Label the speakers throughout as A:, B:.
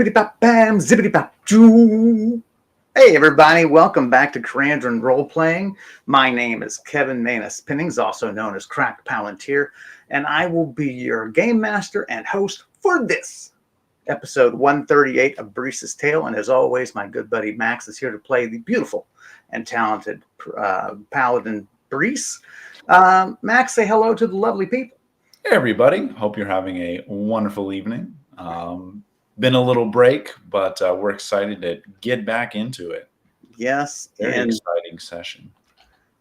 A: skibbity bop bam, zippity bop choo. Hey everybody, welcome back to Karandrin Role Playing. My name is Kevin Manus Pinnings, also known as Crack Palantir, and I will be your game master and host for this episode 138 of Brise's Tale. And as always, my good buddy Max is here to play the beautiful and talented paladin Brise. Max, say hello to the lovely people.
B: Hey everybody, hope you're having a wonderful evening. Been a little break, but we're excited to get back into it.
A: Yes.
B: Very exciting session.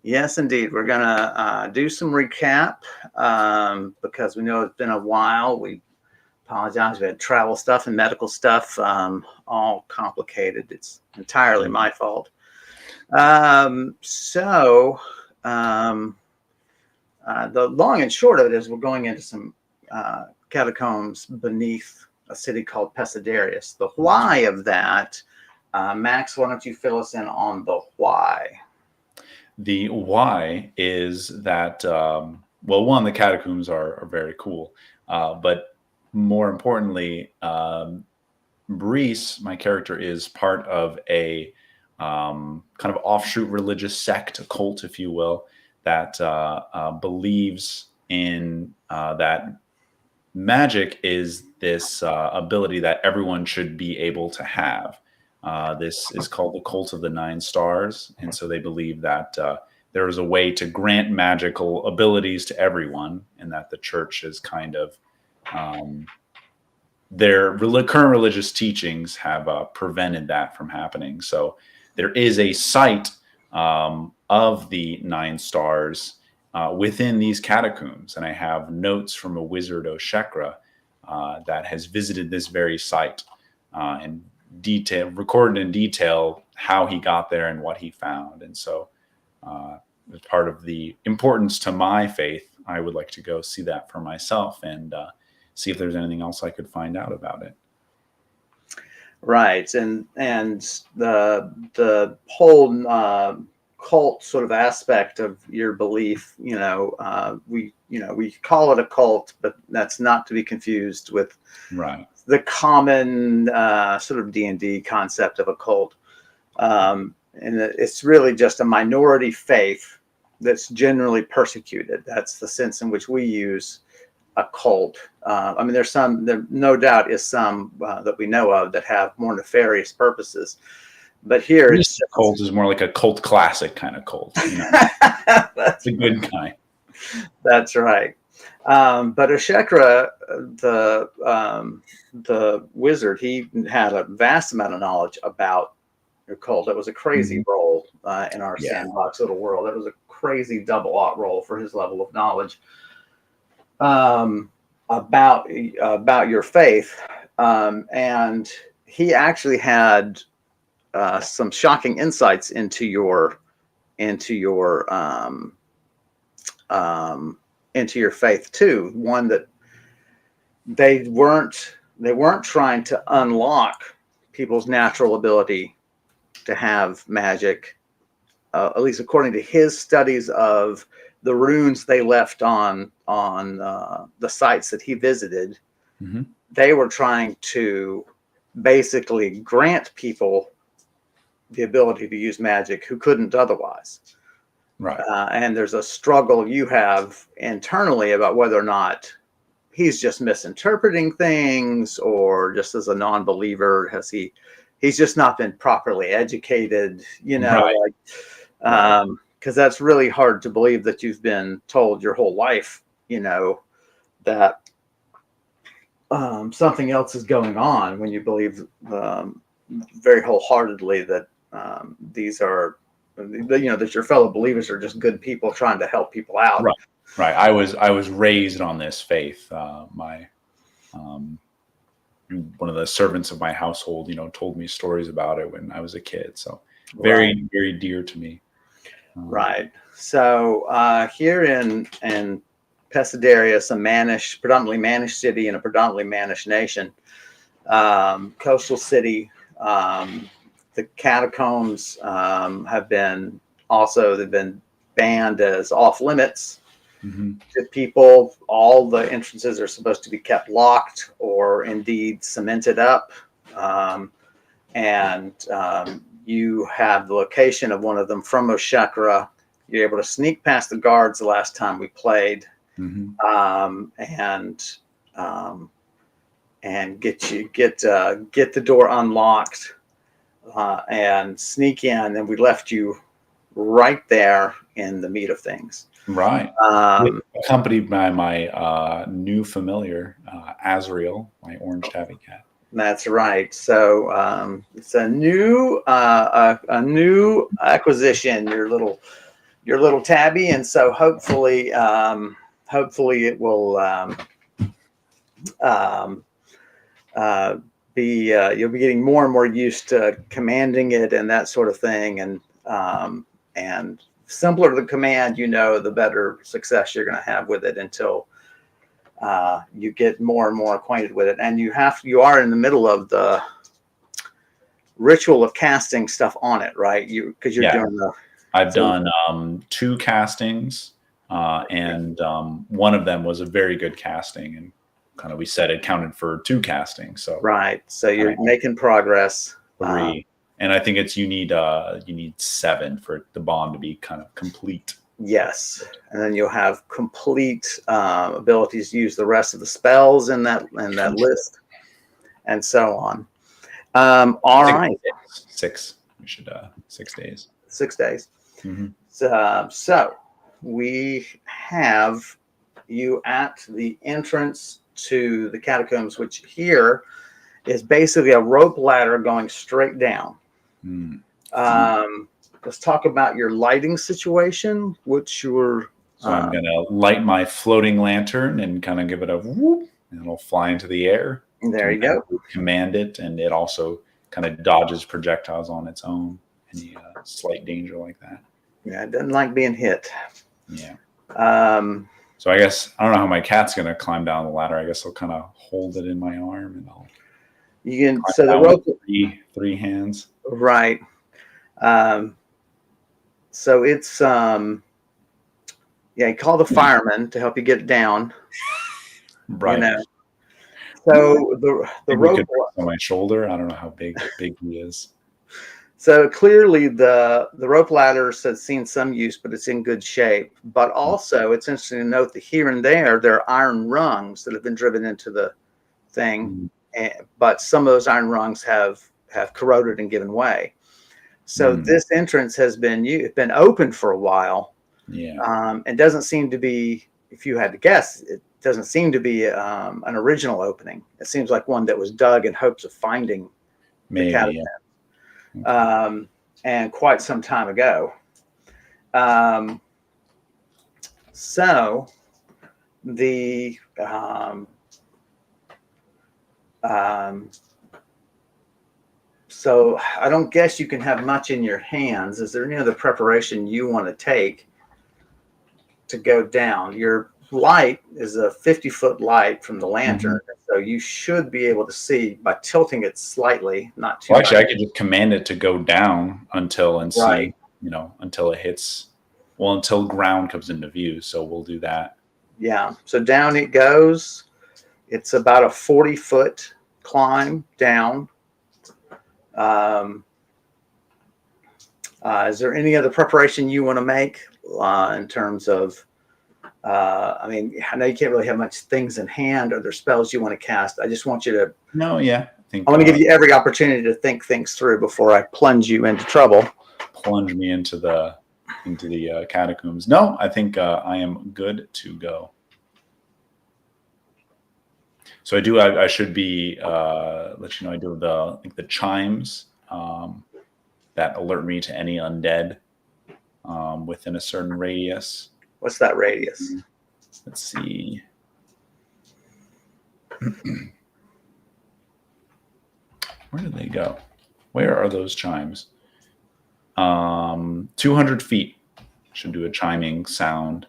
A: Yes, indeed. We're going to do some recap because we know it's been a while. We apologize. We had travel stuff and medical stuff, all complicated. It's entirely my fault. The long and short of it is we're going into some catacombs beneath a city called Pesidarius. The why of that, Max, why don't you fill us in on the why?
B: The why is that, one, the catacombs are very cool. But more importantly, Brise, my character, is part of a kind of offshoot religious sect, a cult, if you will, that believes in that magic is this ability that everyone should be able to have. This is called the Cult of the Nine Stars. And so they believe that there is a way to grant magical abilities to everyone, and that the church is kind of their current religious teachings have prevented that from happening. So there is a site of the Nine Stars within these catacombs. And I have notes from a wizard, Oshekra, that has visited this very site and recorded in detail how he got there and what he found. And so as part of the importance to my faith, I would like to go see that for myself and see if there's anything else I could find out about it.
A: Right. And the whole cult sort of aspect of your belief, we call it a cult, but that's not to be confused with the common sort of D&D concept of a cult. And it's really just a minority faith that's generally persecuted. That's the sense in which we use a cult. There no doubt is some that we know of that have more nefarious purposes. But here,
B: a cult is more like a cult classic kind of cult. That's a good kind.
A: That's right. But Oshekra, the wizard, he had a vast amount of knowledge about your cult. It was a crazy roll in our sandbox little world. It was a crazy double-aught roll for his level of knowledge about your faith, and he actually had some shocking insights into your faith too. One that they weren't trying to unlock people's natural ability to have magic, at least according to his studies of the runes they left on the sites that he visited. Mm-hmm. They were trying to basically grant people the ability to use magic who couldn't otherwise.
B: Right.
A: And there's a struggle you have internally about whether or not he's just misinterpreting things, or just as a non-believer, he's just not been properly educated, because that's really hard to believe that you've been told your whole life, that something else is going on, when you believe very wholeheartedly that these are, that your fellow believers are just good people trying to help people out.
B: Right. I was raised on this faith. My one of the servants of my household, told me stories about it when I was a kid. So very, very dear to me.
A: Right. So here in Pesidarius, a predominantly Manish city and a predominantly Manish nation, coastal city, the catacombs have been banned as off limits to people. All the entrances are supposed to be kept locked or indeed cemented up and you have the location of one of them from Oshakra. You're able to sneak past the guards the last time we played, and get the door unlocked, and sneak in. And we left you right there in the meat of things.
B: Right. Accompanied by my new familiar, Azrael, my orange tabby cat.
A: That's right. So it's a new acquisition, your little tabby, and so hopefully it will you'll be getting more and more used to commanding it and that sort of thing, and simpler the command, the better success you're going to have with it until you get more and more acquainted with it. And you are in the middle of the ritual of casting stuff on it, right? Because you're doing
B: I've done 2 castings, and one of them was a very good casting, and kind of we said it counted for 2 castings. So
A: right, so you're making progress.
B: 3, and I think you need 7 for the bond to be kind of complete.
A: Yes, and then you'll have complete abilities to use the rest of the spells in that list, and so on. All right,
B: 6. We should 6 days.
A: 6 days.
B: Mm-hmm.
A: So we have you at the entrance to the catacombs, which here is basically a rope ladder going straight down. Let's talk about your lighting situation. What's your...
B: So I'm going to light my floating lantern and kind of give it a whoop, and it'll fly into the air.
A: There you go.
B: Command it, and it also kind of dodges projectiles on its own. Any slight danger like that.
A: Yeah, it doesn't like being hit.
B: Yeah. So I guess, I don't know how my cat's going to climb down the ladder. I guess I'll kind of hold it in my arm, and I'll...
A: You can... So the rope...
B: 3 hands.
A: Right. So it's you call the fireman to help you get it down.
B: Right.
A: So the rope
B: on my shoulder. I don't know how big he is.
A: So clearly the rope ladder has seen some use, but it's in good shape. But also it's interesting to note that here and there are iron rungs that have been driven into the thing, but some of those iron rungs have corroded and given way. So this entrance has been open for a while. Yeah. And doesn't seem to be, if you had to guess, it doesn't seem to be an original opening. It seems like one that was dug in hopes of finding the catacomb. And quite some time ago. So the so I don't guess you can have much in your hands. Is there any other preparation you want to take to go down? Your light is a 50-foot light from the lantern, so you should be able to see by tilting it slightly, not too.
B: Well, actually, I could just command it to go down until see, until it hits. Well, until ground comes into view. So we'll do that. Yeah.
A: So down it goes. It's about a 40-foot climb down. Is there any other preparation you want to make in terms of? I mean, I know you can't really have much things in hand. Are there spells you want to cast? I just want you to.
B: No, yeah.
A: I want to give you every opportunity to think things through before I plunge you into trouble.
B: Plunge me into the catacombs. No, I think I am good to go. So I should be let you know I do the chimes that alert me to any undead within a certain radius.
A: What's that radius?
B: Let's see. Where did they go? Where are those chimes? 200 feet should do a chiming sound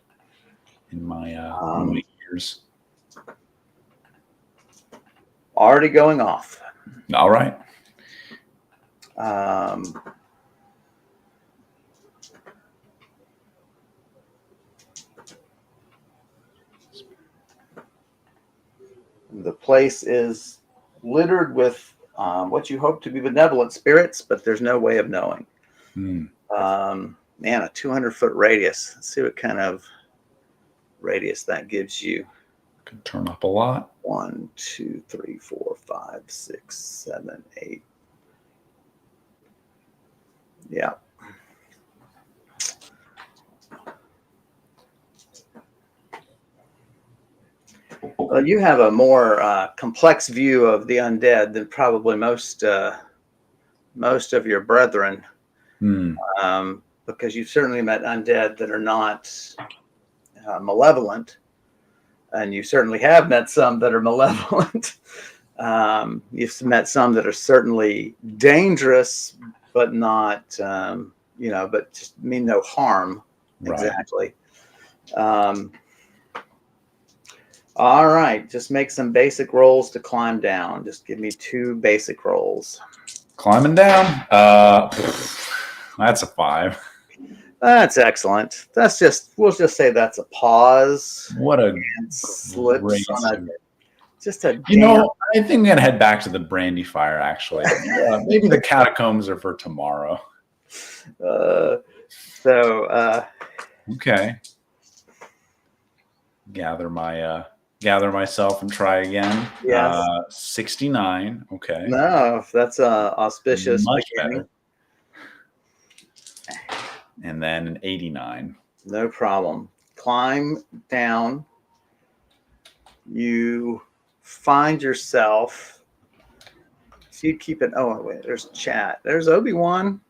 B: in my ears.
A: Already going off.
B: All right.
A: The place is littered with what you hope to be benevolent spirits, but there's no way of knowing.
B: Hmm.
A: Man, a 200-foot radius. Let's see what kind of radius that gives you.
B: Could turn up a lot.
A: 1, 2, 3, 4, 5, 6, 7, 8. Yeah. Well, you have a more complex view of the undead than probably most of your brethren,
B: Hmm.
A: because you've certainly met undead that are not malevolent, and you certainly have met some that are malevolent. You've met some that are certainly dangerous, but not, but just mean no harm.
B: Right.
A: Exactly. All right, just make some basic rolls to climb down. Just give me 2 basic rolls.
B: Climbing down. That's a 5.
A: That's excellent. We'll just say that's a pause.
B: What a
A: And slips
B: great
A: on just a
B: You know, I think I'm gonna head back to the brandy fire. Actually, maybe the catacombs are for tomorrow. Okay. Gather myself and try again.
A: Yes.
B: 69. Okay.
A: No, that's auspicious.
B: Much
A: beginning.
B: better. And then an 89.
A: No problem. Climb down. You find yourself. If you keep it. Oh wait, there's chat. There's Obi-Wan.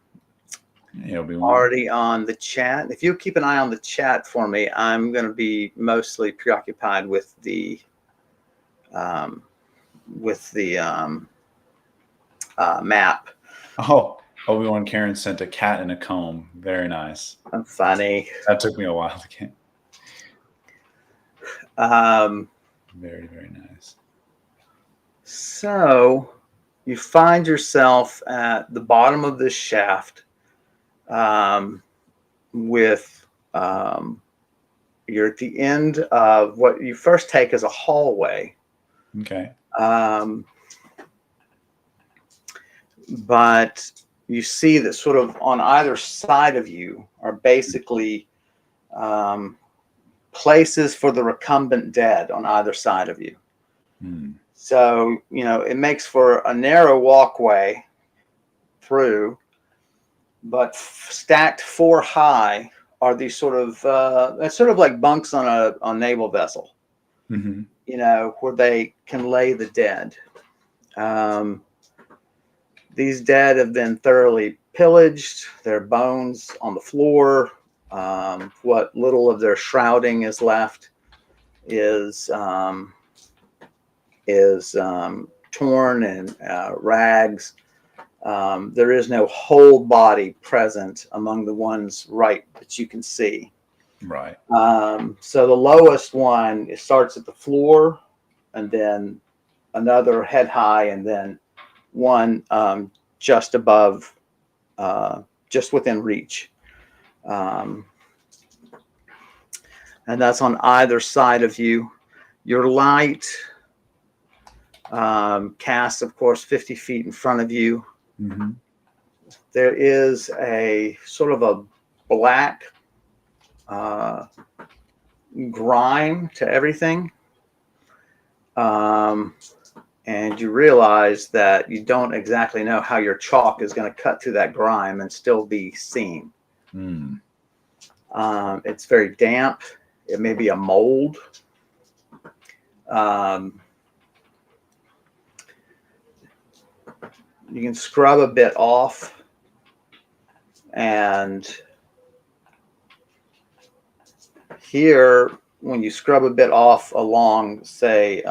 B: Hey, Obi-Wan.
A: Already on the chat. If you keep an eye on the chat for me, I'm going to be mostly preoccupied with the map.
B: Oh, Obi-Wan Karen sent a cat in a comb. Very nice.
A: Funny.
B: That took me a while to get. Very, very nice.
A: So you find yourself at the bottom of this shaft, with you're at the end of what you first take as a hallway.
B: Okay.
A: But you see that sort of on either side of you are basically places for the recumbent dead on either side of you.
B: Hmm.
A: So, it makes for a narrow walkway through, but stacked 4 high are these sort of, it's sort of like bunks on a naval vessel,
B: Mm-hmm.
A: Where they can lay the dead. These dead have been thoroughly pillaged, their bones on the floor. What little of their shrouding is left is torn and rags. There is no whole body present among the ones right that you can see.
B: Right.
A: So the lowest one, it starts at the floor, and then another head high, and then one just above, just within reach. And that's on either side of you. Your light casts, of course, 50 feet in front of you.
B: Mm-hmm.
A: There is a sort of a black grime to everything. And you realize that you don't exactly know how your chalk is going to cut through that grime and still be seen.
B: Mm.
A: It's very damp. It may be a mold. You can scrub a bit off, and here, when you scrub a bit off along, say,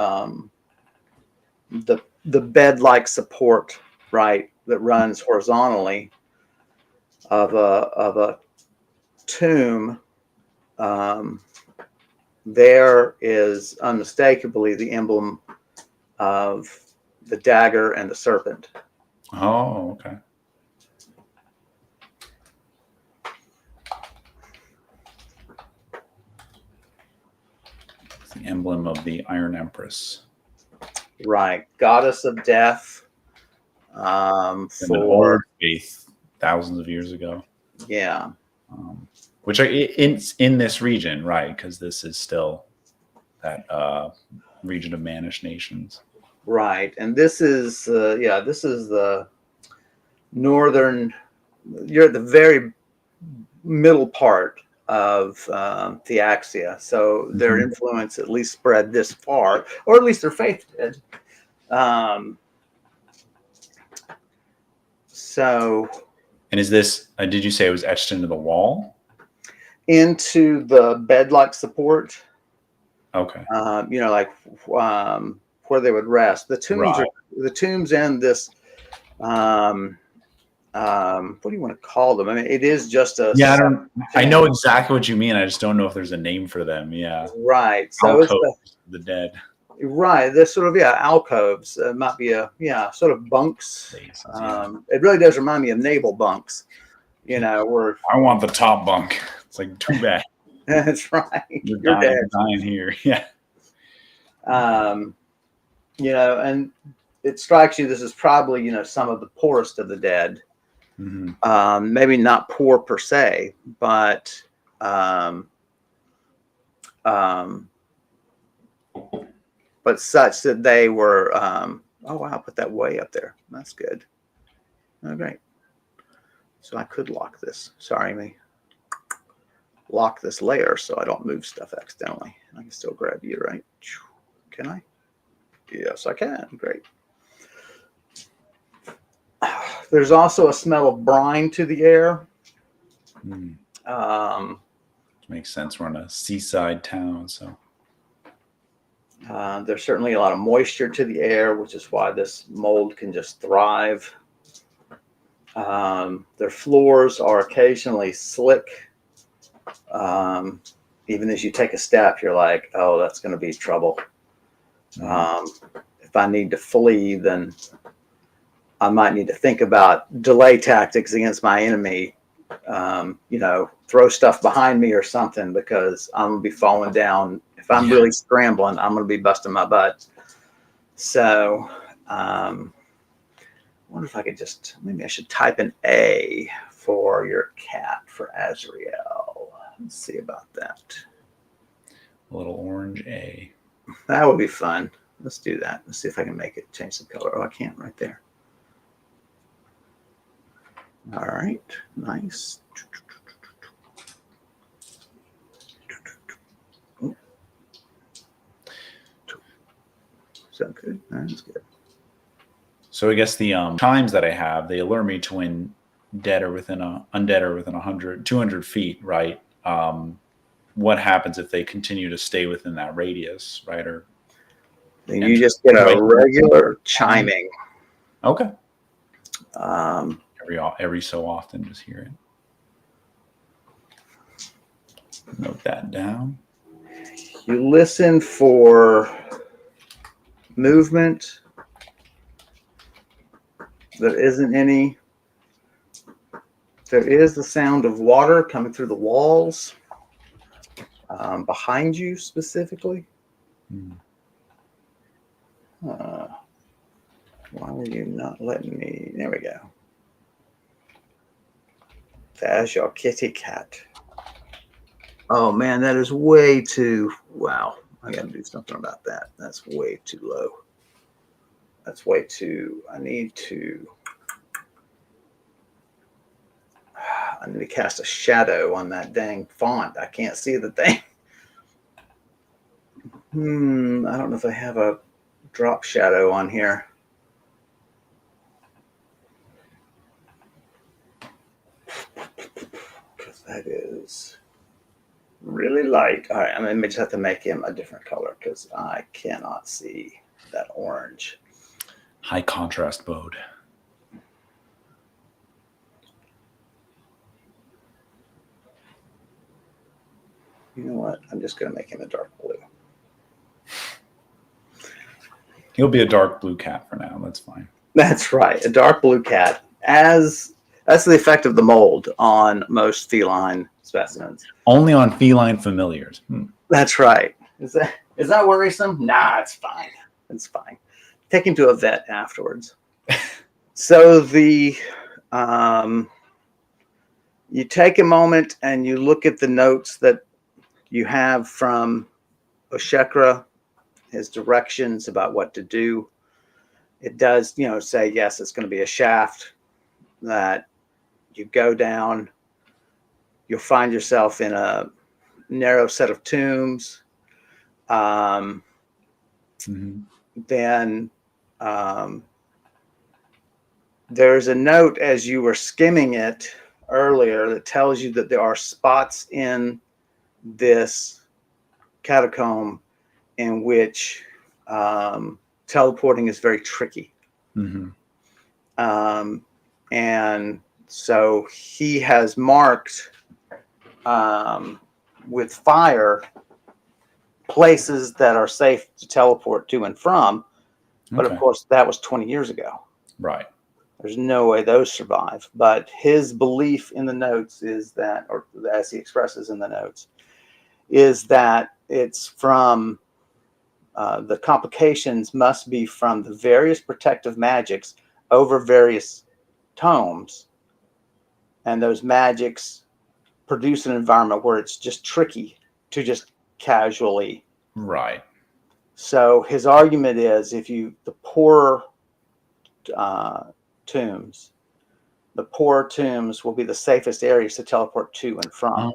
A: the bed-like support, right, that runs horizontally of a tomb, there is unmistakably the emblem of the dagger and the serpent.
B: Oh, okay. It's the emblem of the Iron Empress.
A: Right. Goddess of death,
B: And an old faith thousands of years ago.
A: Yeah.
B: Which in this region, right? Because this is still that region of Manish nations.
A: Right. And this is, this is the northern, you're at the very middle part of Theaxia. So their influence at least spread this far, or at least their faith did.
B: And is this, did you say it was etched into the wall?
A: Into the bed-like support.
B: Okay.
A: Like where they would rest. The tombs
B: Right.
A: the tombs and this, what do you want to call them? I mean, it is just a.
B: Yeah, I know exactly what you mean. I just don't know if there's a name for them. Yeah.
A: Right. So it's
B: the dead.
A: Right. They're sort of, alcoves. It might be sort of bunks.
B: Spaces,
A: It really does remind me of naval bunks, where
B: I want the top bunk. It's like, too bad.
A: That's right.
B: You're dying here. Yeah.
A: And it strikes you this is probably, some of the poorest of the dead.
B: Mm-hmm.
A: Maybe not poor per se, but such that they were, oh wow, put that way up there. That's good. Oh, great. So I could lock this. Sorry, me. Lock this layer so I don't move stuff accidentally. I can still grab you, right? Can I? Yes, I can. Great. There's also a smell of brine to the air.
B: Makes sense. We're in a seaside town, so.
A: There's certainly a lot of moisture to the air, which is why this mold can just thrive. Their floors are occasionally slick. Even as you take a step, you're like, oh, that's going to be trouble. If I need to flee, then I might need to think about delay tactics against my enemy. Throw stuff behind me or something, because I'm going to be falling down. If I'm really scrambling, I'm going to be busting my butt. So, I wonder if I could maybe I should type an A for your cat for Azrael. Let's see about that.
B: A little orange A.
A: That would be fun. Let's do that. Let's see if I can make it change the color. Oh, I can't right there. All right. Nice. Is that good? That's good.
B: So I guess the chimes that I have, they allure me to when undead are within 100, 200 feet, right? What happens if they continue to stay within that radius, right? Or
A: then you just get a regular chiming.
B: Okay. Every so often, just hear it. Note that down.
A: You listen for movement. There isn't any. There is the sound of water coming through the walls behind you specifically. Why were you not letting me? There we go. There's your kitty cat. Oh man, that is way too, wow. I got to do something about that. That's way too low. That's way too, I need to cast a shadow on that dang font. I can't see the thing. I don't know if I have a drop shadow on here. Because that is really light. All right, I may just have to make him a different color because I cannot see that orange.
B: High contrast mode.
A: You know what? I'm just going to make him a dark blue.
B: He'll be a dark blue cat for now. That's fine.
A: That's right. A dark blue cat. That's the effect of the mold on most feline specimens.
B: Only on feline familiars.
A: That's right. Is that worrisome? Nah, it's fine. It's fine. Take him to a vet afterwards. So um, you take a moment and you look at the notes that you have from Oshekra, his directions about what to do. It does, say, yes, it's going to be a shaft that you go down. You'll find yourself in a narrow set of tombs. Um, Then there's a note as you were skimming it earlier that tells you that there are spots in this catacomb in which teleporting is very tricky. And so he has marked with fire places that are safe to teleport to and from. But of course, that was 20 years ago.
B: Right.
A: There's no way those survive. But his belief in the notes is that, or as he expresses in the notes, is that it's from the complications must be from the various protective magics over various tomes. And those magics produce an environment where it's just tricky to just casually.
B: Right.
A: So his argument is the poorer tombs will be the safest areas to teleport to and from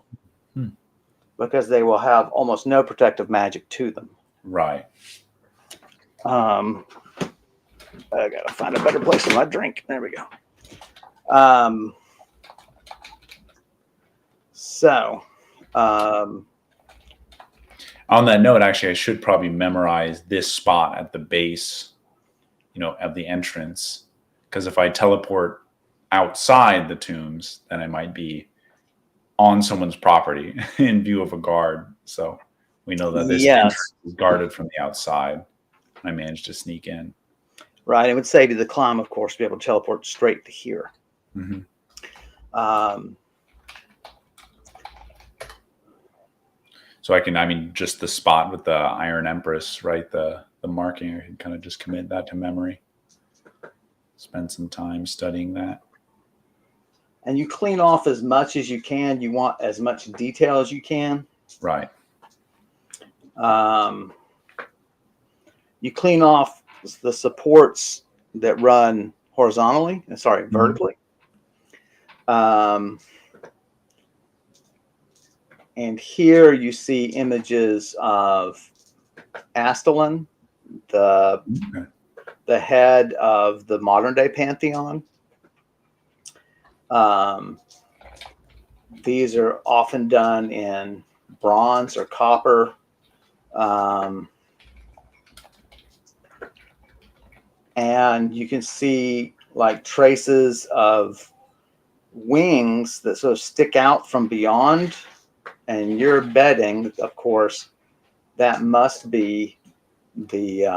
A: because they will have almost no protective magic to them.
B: Right.
A: I gotta find a better place for my drink. There we go.
B: On that note, actually, I should probably memorize this spot at the base, of the entrance, because if I teleport outside the tombs, then I might be on someone's property in view of a guard. So we know that this entrance is guarded from the outside. I managed to sneak in.
A: Right. It would save you the climb, of course, to be able to teleport straight to here.
B: So just the spot with the Iron Empress, right? The marking, I can kind of just commit that to memory. Spend some time studying that.
A: And you clean off as much as you can. You want as much detail as you can.
B: Right.
A: You clean off the supports that run vertically. And here you see images of Astalin, the head of the modern day pantheon. These are often done in bronze or copper. And you can see like traces of wings that sort of stick out from beyond. And you're betting, of course, that must be the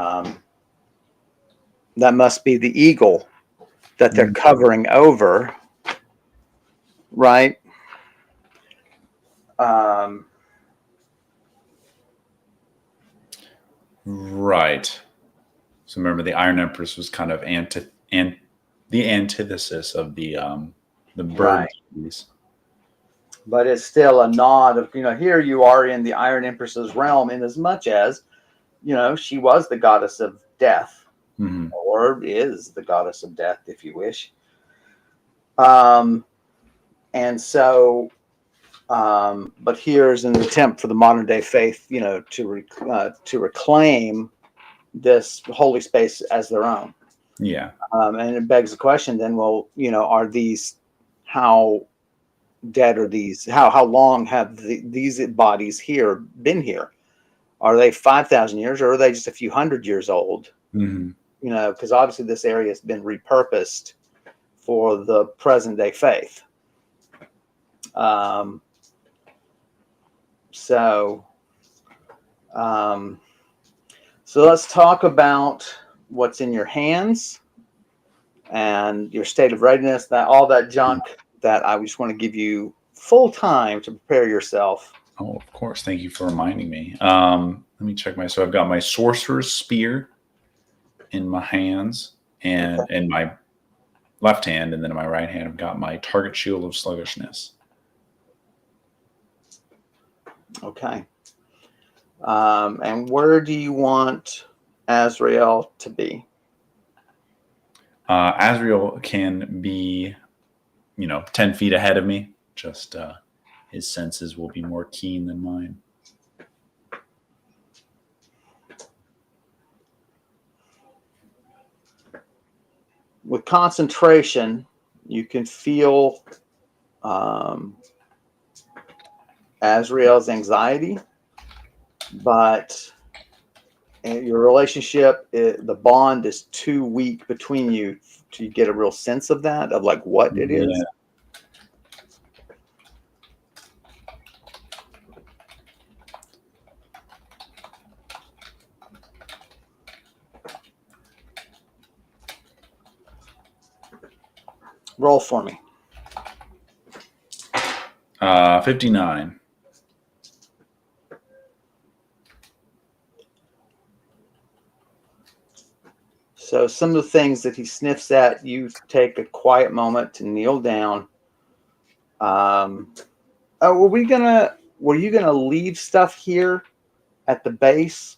A: eagle that they're covering over, right?
B: Right. So remember, the Iron Empress was kind of the antithesis of the bird.
A: Right. But it's still a nod of, here you are in the Iron Empress's realm, in as much as, she was the goddess of death, or is the goddess of death, if you wish. And so, but here's an attempt for the modern day faith, to reclaim this holy space as their own.
B: Yeah.
A: And it begs the question then, well, are these, how dead are these? How long have these bodies here been here? Are they 5,000 years, or are they just a few hundred years old? Because obviously this area has been repurposed for the present day faith. So let's talk about what's in your hands and your state of readiness, all that junk that I just want to give you full time to prepare yourself.
B: Oh, of course. Thank you for reminding me. Let me check so I've got my sorcerer's spear in my hands and my left hand, and then in my right hand, I've got my target shield of sluggishness.
A: Okay. And where do you want Azrael to be?
B: Azrael can be, 10 feet ahead of me. Just his senses will be more keen than mine.
A: With concentration, you can feel Azrael's anxiety, but your relationship, the bond is too weak between you to get a real sense of that, of like what it is. Roll for me.
B: 59.
A: So some of the things that he sniffs at, you take a quiet moment to kneel down. Were you gonna leave stuff here at the base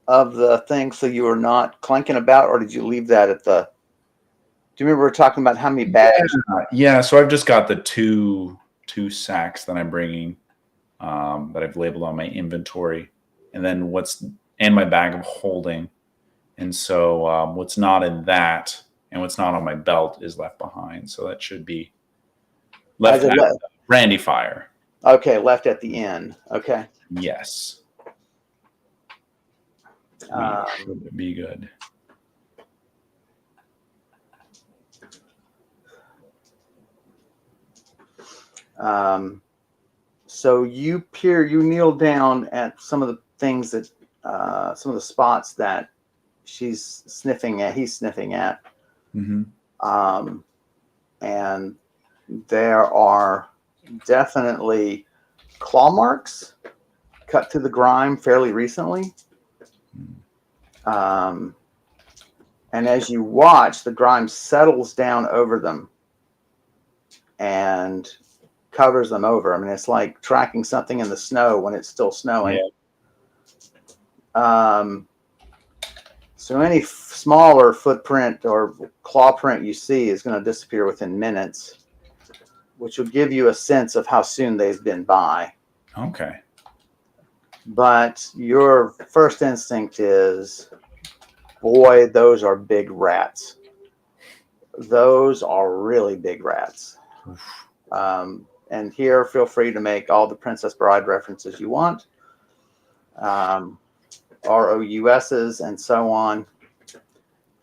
A: of the thing so you were not clanking about, or did you leave that at the? Do you remember we were talking about how many bags?
B: Yeah, so I've just got the two sacks that I'm bringing that I've labeled on my inventory, and then my bag of holding. And so what's not in that and what's not on my belt is left behind. So that should be left at the brandy fire.
A: Okay, left at the end. Okay.
B: Yes. Should be good.
A: So you kneel down at some of the things that, some of the spots that he's sniffing at.
B: Mm-hmm.
A: And there are definitely claw marks cut through the grime fairly recently. And as you watch, the grime settles down over them and covers them over. I mean, it's like tracking something in the snow when it's still snowing. Yeah. So any smaller footprint or claw print you see is going to disappear within minutes, which will give you a sense of how soon they've been by.
B: Okay.
A: But your first instinct is, boy, those are big rats. Those are really big rats. And here, feel free to make all the Princess Bride references you want. ROUSs and so on.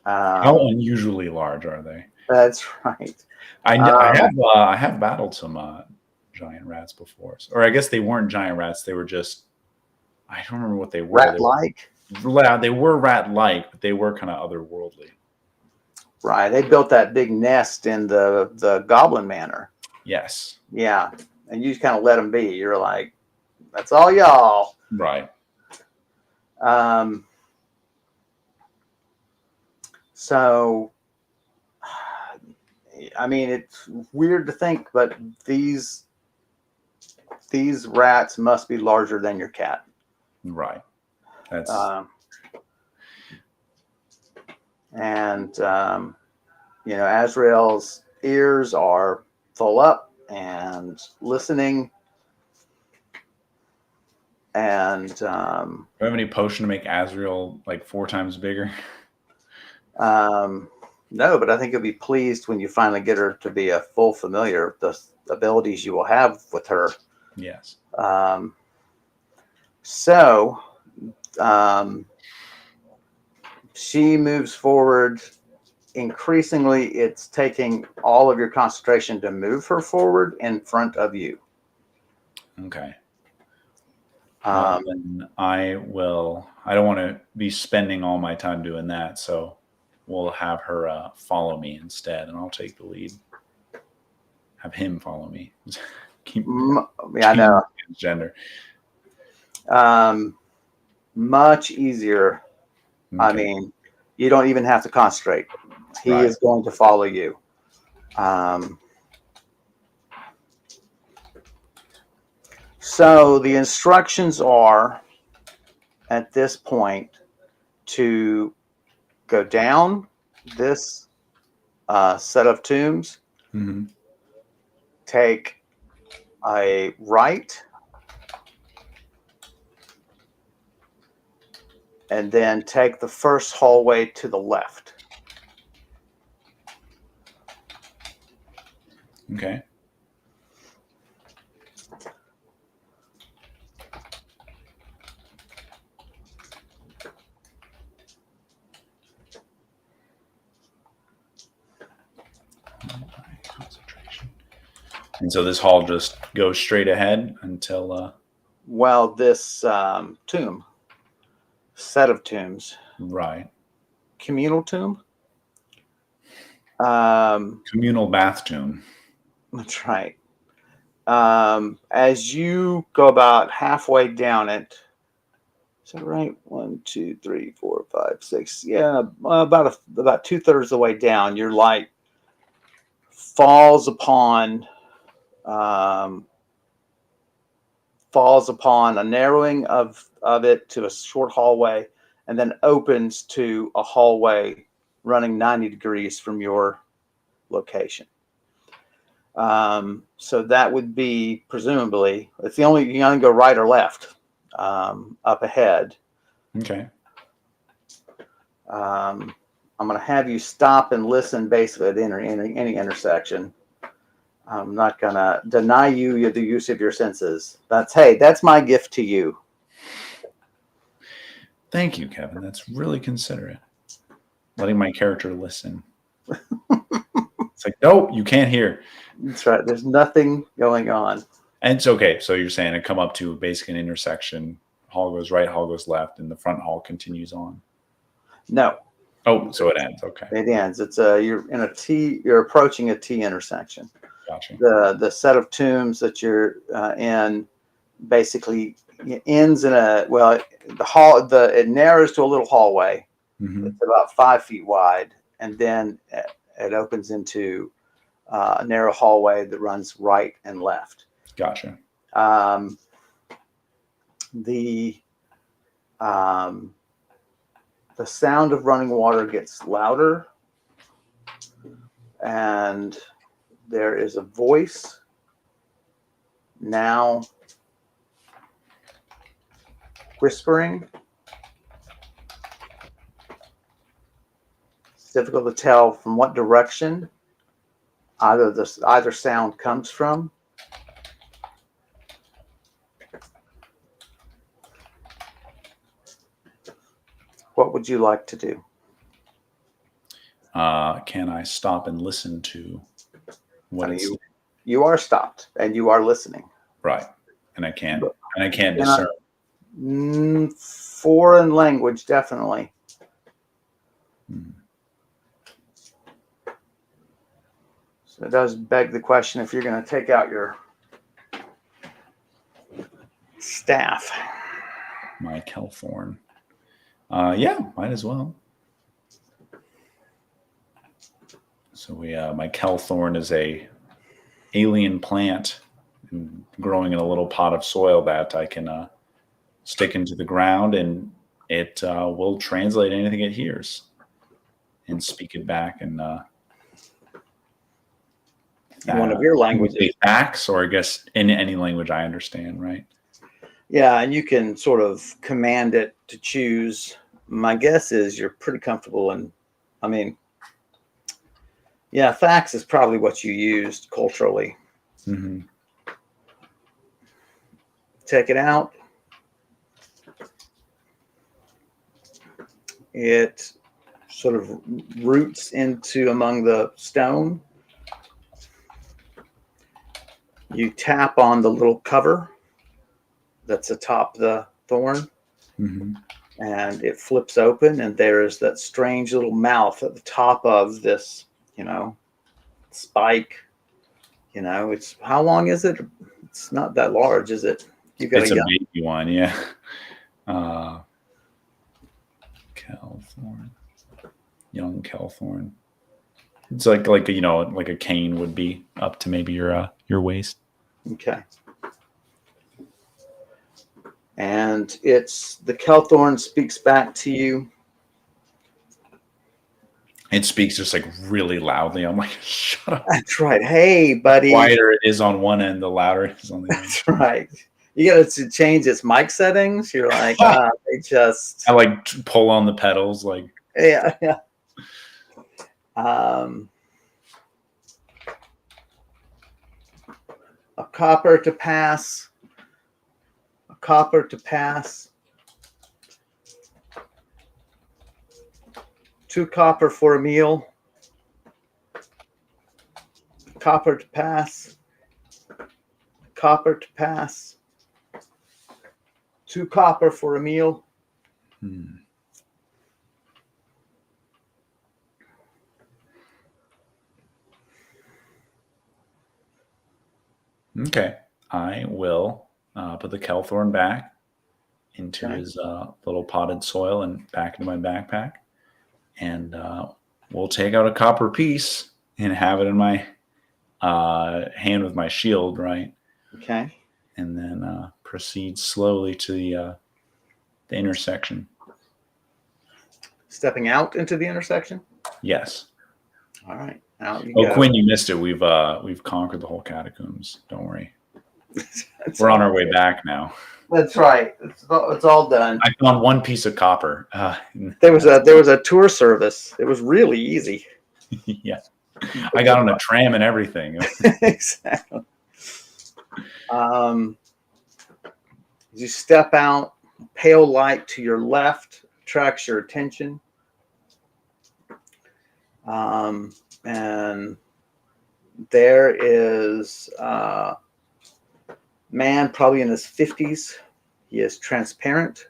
B: How unusually large are they?
A: That's right.
B: I have battled some giant rats before, or I guess they weren't giant rats. They were just, I don't remember what they were.
A: Rat-like.
B: They were rat-like, but they were kind of otherworldly.
A: Right. They built that big nest in the Goblin Manor.
B: Yes.
A: Yeah. And you just kind of let them be. You're like, that's all y'all.
B: Right.
A: So, I mean, it's weird to think, but these rats must be larger than your cat.
B: Right. That's.
A: Azrael's ears are full up and listening. And
B: do you have any potion to make Azrael like 4 times bigger?
A: No, but I think you'll be pleased when you finally get her to be a full familiar of the abilities you will have with her.
B: Yes.
A: She moves forward. Increasingly, it's taking all of your concentration to move her forward in front of you.
B: Okay. Then I don't want to be spending all my time doing that, so we'll have her follow me instead, and I'll take the lead. Have him follow me.
A: I know.
B: Gender.
A: Much easier. Okay. I mean, you don't even have to concentrate. He
B: Right.
A: is going to follow you. So the instructions are at this point to go down this set of tombs,
B: Mm-hmm.
A: take a right, and then take the first hallway to the left.
B: Okay. Concentration. And so this hall just goes straight ahead until
A: Well, this tomb, set of tombs,
B: right.
A: communal tomb.
B: Communal bath tomb.
A: That's right. As you go about halfway down it, is that right? 1, 2, 3, 4, 5, 6. Yeah, about 2/3 of the way down, your light falls upon a narrowing of it to a short hallway, and then opens to a hallway running 90 degrees from your location. So that would be presumably, it's the only, you only go right or left up ahead.
B: Okay.
A: I'm going to have you stop and listen basically at any intersection. I'm not going to deny you the use of your senses. That's my gift to you.
B: Thank you, Kevin. That's really considerate. Letting my character listen. It's like, nope, you can't hear.
A: That's right. There's nothing going on.
B: And it's okay. So you're saying I come up to basically an intersection. Hall goes right, hall goes left, and the front hall continues on.
A: No.
B: Oh, so it ends. Okay.
A: It ends. It's you're in a T. You're approaching a T intersection.
B: Gotcha.
A: The set of tombs that you're in basically ends in the hall. It narrows to a little hallway.
B: Mm-hmm.
A: It's about 5 feet wide, and then it opens into a narrow hallway that runs right and left.
B: Gotcha.
A: The sound of running water gets louder, and there is a voice now whispering. It's difficult to tell from what direction either sound comes from. What would you like to do?
B: Can I stop and listen to what it's
A: you are stopped and you are listening.
B: right? And I can't discern.
A: Foreign language, definitely. So it does beg the question if you're going to take out your staff.
B: My Kelthorn. Yeah, might as well. So my Kelthorn is a alien plant growing in a little pot of soil that I can stick into the ground, and it will translate anything it hears and speak it back in
A: one of your languages.
B: Facts, or I guess in any language I understand, right?
A: Yeah, and you can sort of command it to choose. My guess is you're pretty comfortable in, facts is probably what you used culturally.
B: Mm-hmm.
A: Take it out. It sort of roots into among the stone. You tap on the little cover that's atop the thorn,
B: Mm-hmm.
A: and it flips open, and there is that strange little mouth at the top of this, spike. It's, how long is it? It's not that large, is it?
B: It's a baby one, yeah. Kelthorn. Young Kelthorn. It's like like a cane would be up to maybe your waist.
A: Okay. And it's the Kelthorn speaks back to you.
B: It speaks just like really loudly. I'm like, shut up.
A: That's right. Hey, buddy.
B: The quieter it is on one end, the louder it is on the other.
A: That's right. You got to change its mic settings. You're like, they just.
B: I like pull on the pedals, like.
A: Yeah. A copper to pass. A copper to pass. 2 copper for a meal. Copper to pass. Copper to pass. 2 copper for a meal.
B: Okay. I will put the Kelthorn back into his little potted soil and back into my backpack. And we'll take out a copper piece and have it in my hand with my shield, right?
A: Okay.
B: And then proceed slowly to the intersection.
A: Stepping out into the intersection?
B: Yes.
A: All right. Out you
B: Oh,
A: go.
B: Quinn, you missed it. We've conquered the whole catacombs. Don't worry. We're on our way back now.
A: That's right. It's all done.
B: I found one piece of copper.
A: There was a tour service. It was really easy.
B: Yeah. I got on a tram and everything.
A: Exactly. As you step out, pale light to your left attracts your attention. And there is a man probably in his 50s. He is transparent.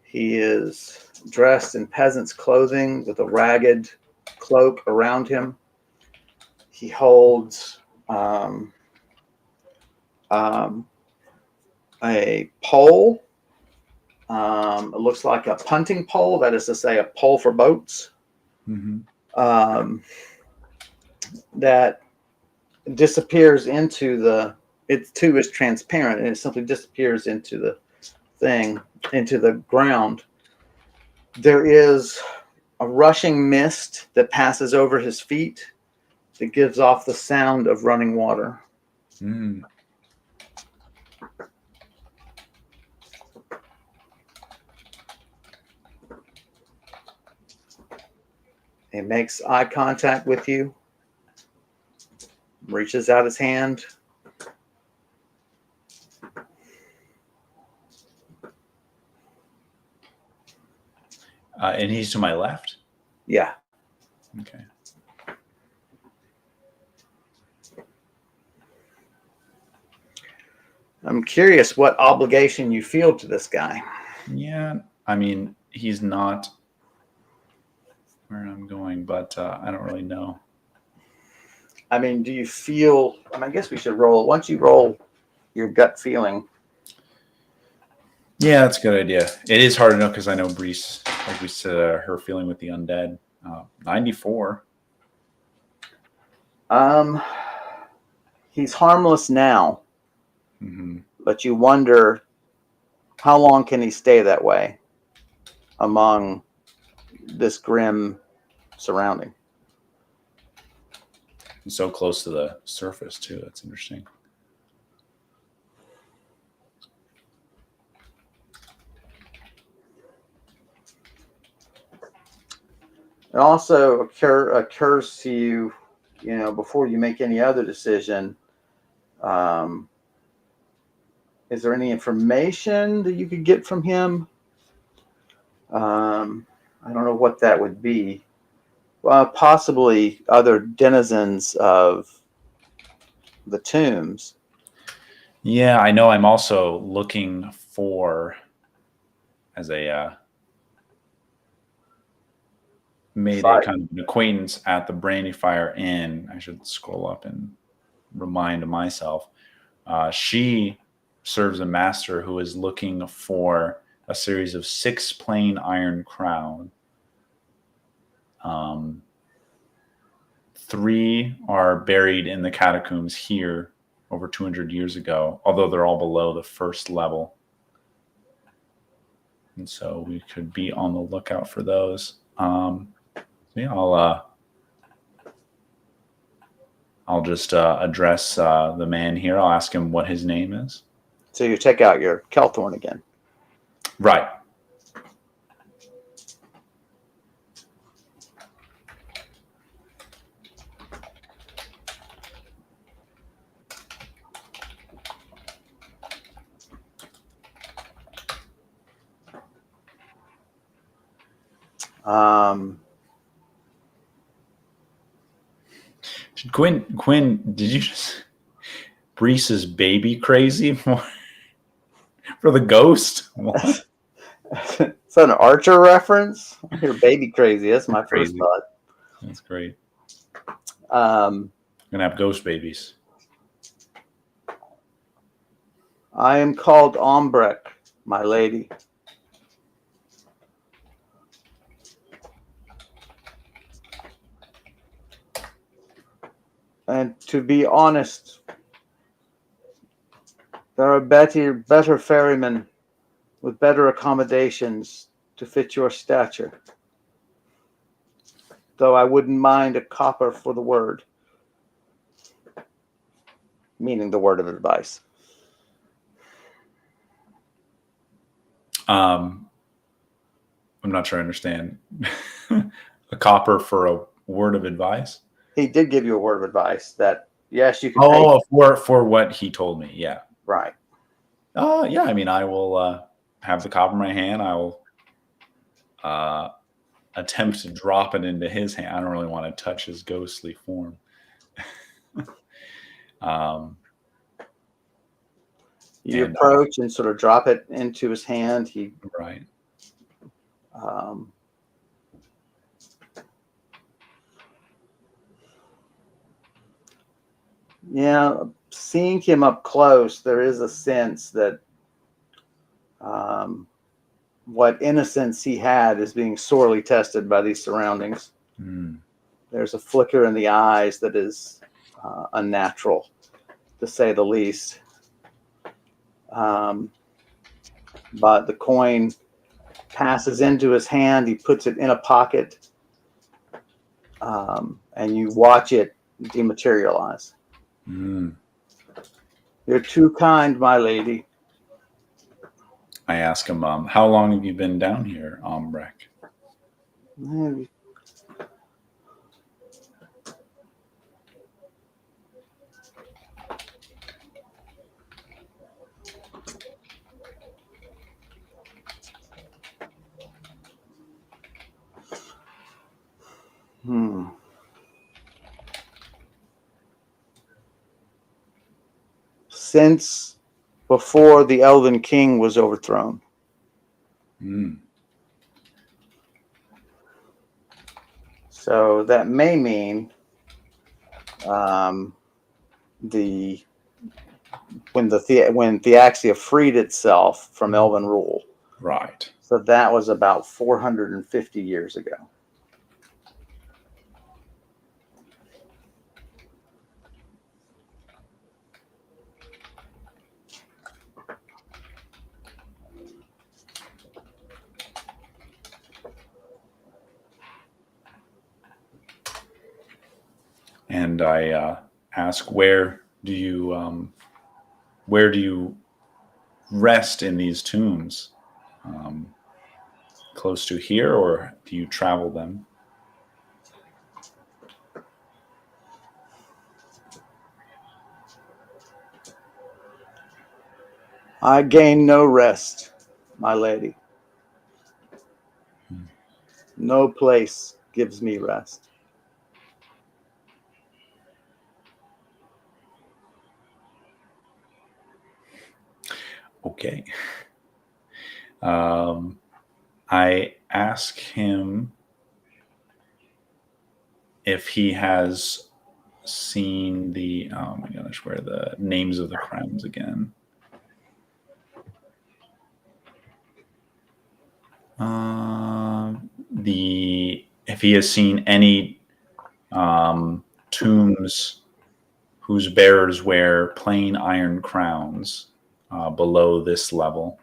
A: He is dressed in peasant's clothing with a ragged cloak around him. He holds a pole. It looks like a punting pole, that is to say, a pole for boats.
B: Mm-hmm.
A: That disappears into the. It too is transparent, and it simply disappears into the thing, into the ground. There is a rushing mist that passes over his feet that gives off the sound of running water.
B: Mm.
A: He makes eye contact with you, reaches out his hand.
B: And he's to my left?
A: Yeah.
B: Okay.
A: I'm curious what obligation you feel to this guy.
B: Yeah. I mean, he's not where I'm going, but I don't really know.
A: I mean, do you feel, I guess we should roll. Once you roll your gut feeling.
B: Yeah, that's a good idea. It is hard to know because I know Brise, like we said, her feeling with the undead. 94.
A: He's harmless now,
B: Mm-hmm.
A: but you wonder how long can he stay that way among this grim surrounding.
B: So close to the surface too. That's interesting.
A: It also occurs to you, before you make any other decision, is there any information that you could get from him? I don't know what that would be. Well, possibly other denizens of the tombs.
B: Yeah, I know. I'm also looking for, as a made a kind of an acquaintance at the Brandy Fire Inn. I should scroll up and remind myself. She serves a master who is looking for a series of 6 plain iron crown. 3 are buried in the catacombs here over 200 years ago, although they're all below the first level. And so we could be on the lookout for those. Yeah, I'll just address the man here. I'll ask him what his name is.
A: So you take out your Kelthorn again.
B: Right. Quinn, did you just Brise's baby crazy for the ghost? What?
A: Is that an Archer reference? I hear baby crazy. That's my first thought.
B: That's great.
A: Gonna
B: have ghost babies.
A: I am called Ombrek, my lady. And to be honest, there are better ferrymen with better accommodations to fit your stature. Though I wouldn't mind a copper for the word. Meaning the word of advice.
B: I'm not sure I understand. A copper for a word of advice?
A: He did give you a word of advice that, yes, you can
B: pay. For what he told me, yeah.
A: Right.
B: Yeah, I mean, I will have the copper in my hand. I will attempt to drop it into his hand. I don't really want to touch his ghostly form.
A: You approach and sort of drop it into his hand.
B: Right.
A: Yeah, seeing him up close, there is a sense that what innocence he had is being sorely tested by these surroundings.
B: Mm.
A: There's a flicker in the eyes that is unnatural, to say the least. But the coin passes into his hand. He puts it in a pocket, and you watch it dematerialize.
B: Mm.
A: You're too kind, my lady.
B: I ask him, how long have you been down here, Ombrek?
A: Since before the Elven King was overthrown.
B: Mm.
A: So that may mean when Theaxia freed itself from Elven rule.
B: Right.
A: So that was about 450 years ago.
B: And I ask, where do you rest in these tombs? Close to here, or do you travel them?
A: I gain no rest, my lady. No place gives me rest.
B: Okay. I ask him if he has seen the, oh my gosh, where are the names of the crimes again? If he has seen any tombs whose bearers wear plain iron crowns below this level.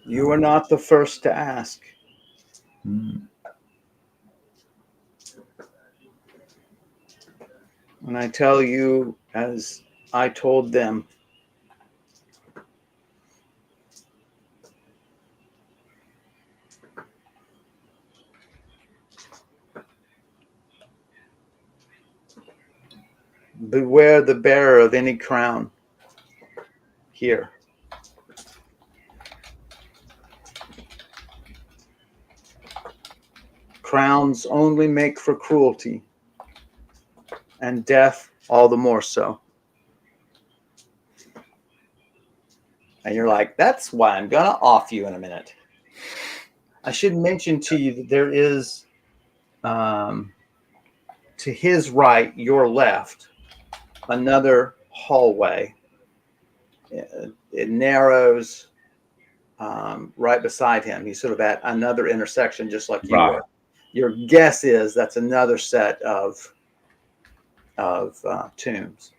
A: You are not the first to ask.
B: Mm.
A: And I tell you, as I told them, beware the bearer of any crown here. Crowns only make for cruelty, and death all the more so. And you're like, that's why I'm going to off you in a minute. I should mention to you that there is, to his right, your left, another hallway. It narrows right beside him. He's sort of at another intersection, just like you were. Your guess is that's another set of tombs.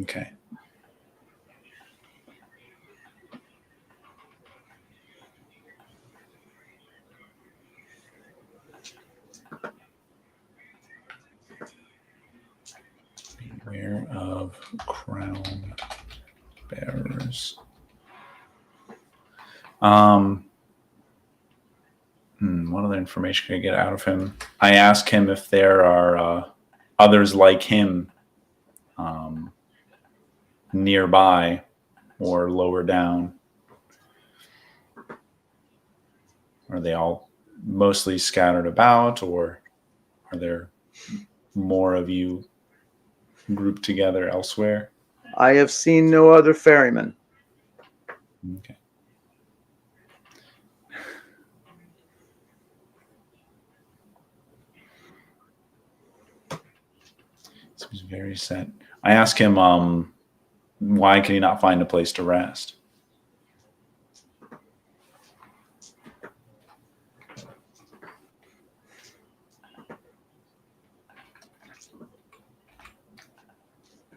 B: Okay. Beware of crown bearers. What other information can I get out of him? I ask him if there are others like him nearby or lower down. Are they all mostly scattered about, or are there more of you grouped together elsewhere?
A: I have seen no other ferryman.
B: Okay. So he's very set. I ask him, why can he not find a place to rest?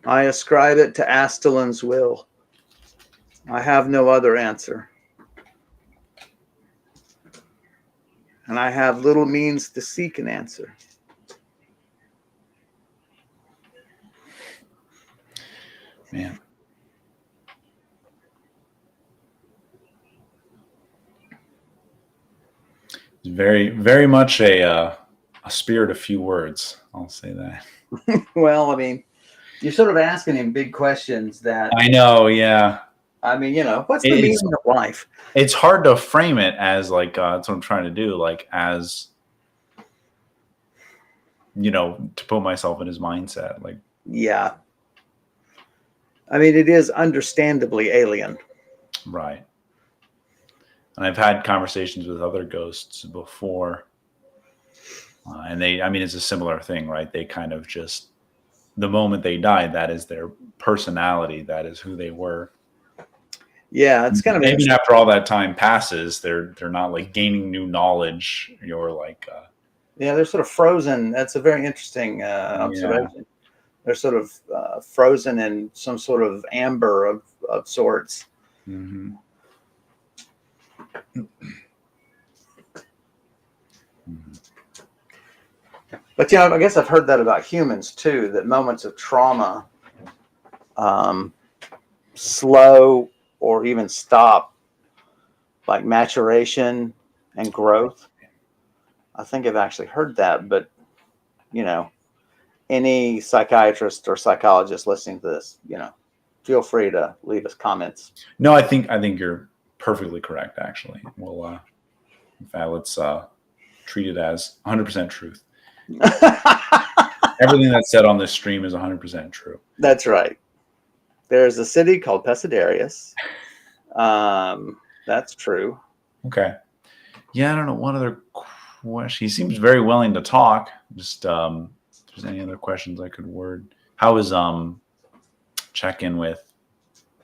A: I ascribe it to Astellan's will. I have no other answer. And I have little means to seek an answer.
B: Man. It's very, very much a spirit of few words. I'll say that.
A: Well, I mean, you're sort of asking him big questions that...
B: I know, yeah.
A: I mean, what's the meaning of life?
B: It's hard to frame it as like, that's what I'm trying to do, like as, to put myself in his mindset. Like,
A: yeah. I mean, it is understandably alien.
B: Right. And I've had conversations with other ghosts before. And it's a similar thing, right? They kind of just, the moment they died, that is their personality. That is who they were.
A: Yeah, it's kind of
B: even after all that time passes, they're not like gaining new knowledge. You're like,
A: yeah, they're sort of frozen. That's a very interesting observation. Yeah. They're sort of frozen in some sort of amber of sorts.
B: Mm-hmm.
A: But I guess I've heard that about humans too. That moments of trauma slow or even stop like maturation and growth. I think I've actually heard that, but any psychiatrist or psychologist listening to this, feel free to leave us comments.
B: No, I think you're perfectly correct. Actually, well, in fact, let's treat it as 100% truth. Everything that's said on this stream is 100% true.
A: That's right. There's a city called Pesidarius. That's true.
B: Okay. Yeah, I don't know. What other question? He seems very willing to talk. Just if there's any other questions I could word. How is check in with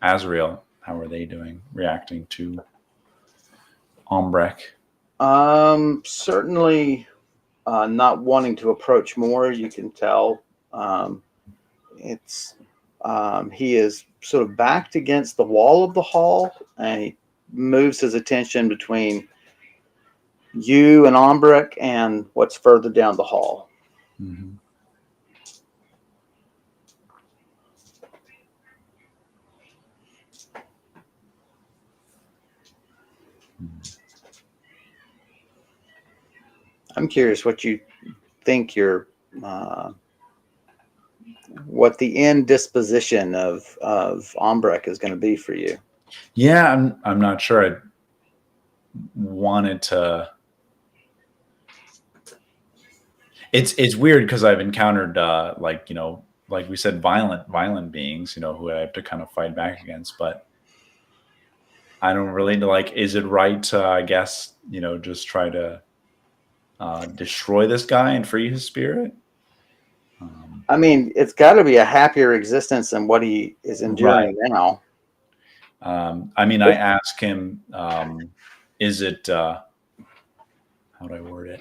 B: Azrael? How are they doing? Reacting to Ombrek?
A: Certainly not wanting to approach more. You can tell. It's he is sort of backed against the wall of the hall, and he moves his attention between you and Ombrick and what's further down the hall.
B: Mm-hmm.
A: I'm curious what you think what the end disposition of Ombrick is going to be for you.
B: Yeah, I'm not sure. I wanted to. It's weird because I've encountered like like we said, violent beings, who I have to kind of fight back against, but I don't really like. Is it right to, I guess, just try to destroy this guy and free his spirit?
A: I mean, it's got to be a happier existence than what he is enduring
B: Right.
A: now.
B: I mean, I ask him, is it, how do I word it?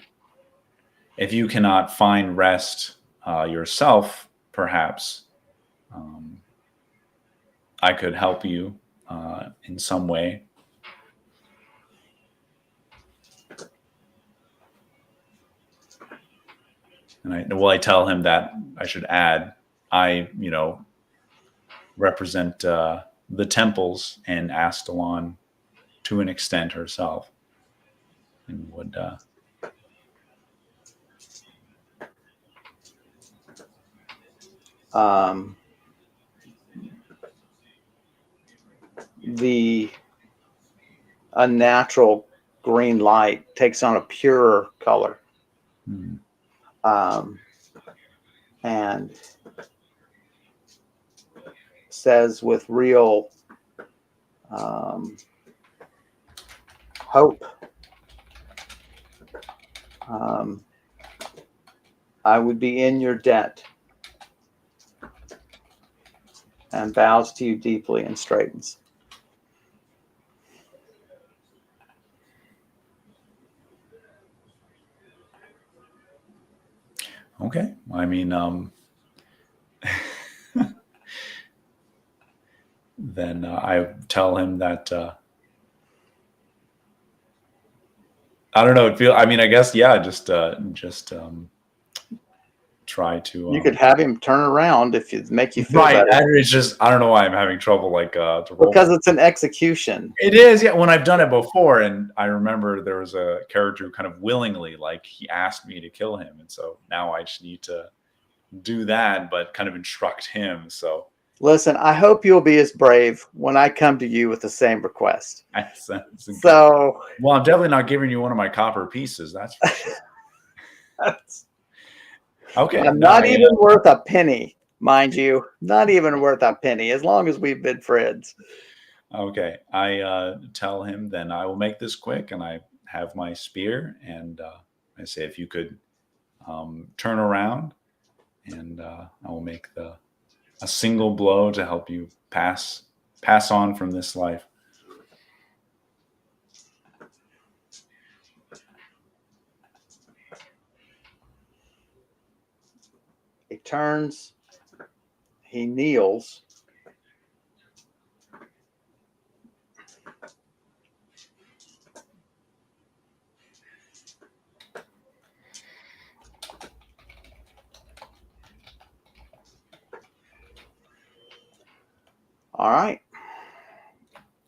B: If you cannot find rest yourself, perhaps I could help you in some way. And I tell him that I should add, I, represent the temples and Astalon to an extent herself, and would
A: The unnatural green light takes on a purer color. And says with real hope, I would be in your debt, and bows to you deeply and straightens.
B: Okay. I mean, then I tell him that I don't know. I mean, I guess, yeah, just try to.
A: You could have him turn around if it make you feel
B: Right.
A: better.
B: It's just, I don't know why I'm having trouble to roll.
A: Because it's an execution.
B: It is, yeah. When I've done it before, and I remember there was a character who kind of willingly, like, he asked me to kill him, and so now I just need to do that, but kind of instruct him. So
A: listen, I hope you'll be as brave when I come to you with the same request.
B: So, well, I'm definitely not giving you one of my copper pieces. That's for sure. Okay.
A: Not even worth a penny, mind you. Not even worth a penny, as long as we've been friends.
B: Okay. I tell him then I will make this quick, and I have my spear, and I say, if you could turn around, and I will make a single blow to help you pass on from this life.
A: He turns, he kneels. All right.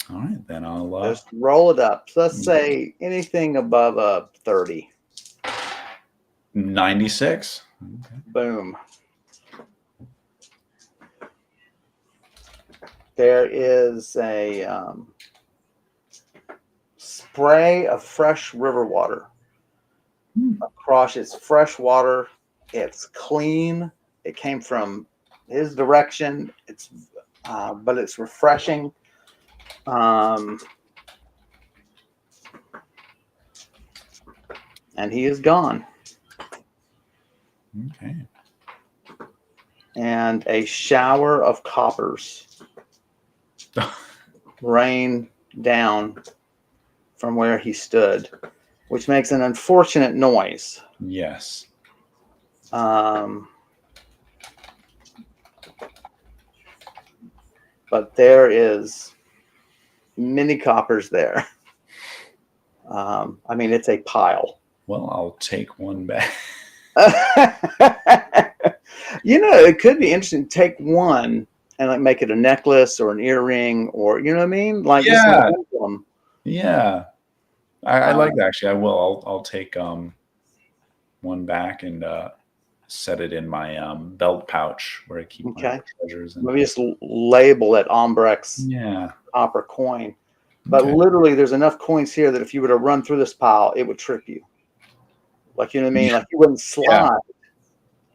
B: All right, then I'll
A: just roll it up. So let's say anything above a 30.
B: 96.
A: Okay. Boom. There is a spray of fresh river water across. It's fresh water. It's clean. It came from his direction. It's but it's refreshing. And he is gone.
B: Okay.
A: And a shower of coppers rain down from where he stood. which makes an unfortunate noise.
B: Yes.
A: But there is many coppers there. I mean, it's a pile.
B: Well, I'll take one back.
A: It could be interesting to take one and like make it a necklace or an earring, or you know what I mean, like just an
B: Yeah.
A: emblem.
B: Yeah. I like that, actually. I will. I'll take one back and set it in my belt pouch where I keep my
A: Okay,
B: treasures. And
A: maybe just label it Ombrex
B: yeah.
A: copper coin. But
B: Okay.
A: literally, there's enough coins here that if you were to run through this pile, it would trip you. Like, you know what I mean?
B: Yeah.
A: Like, you wouldn't
B: Yeah.
A: slide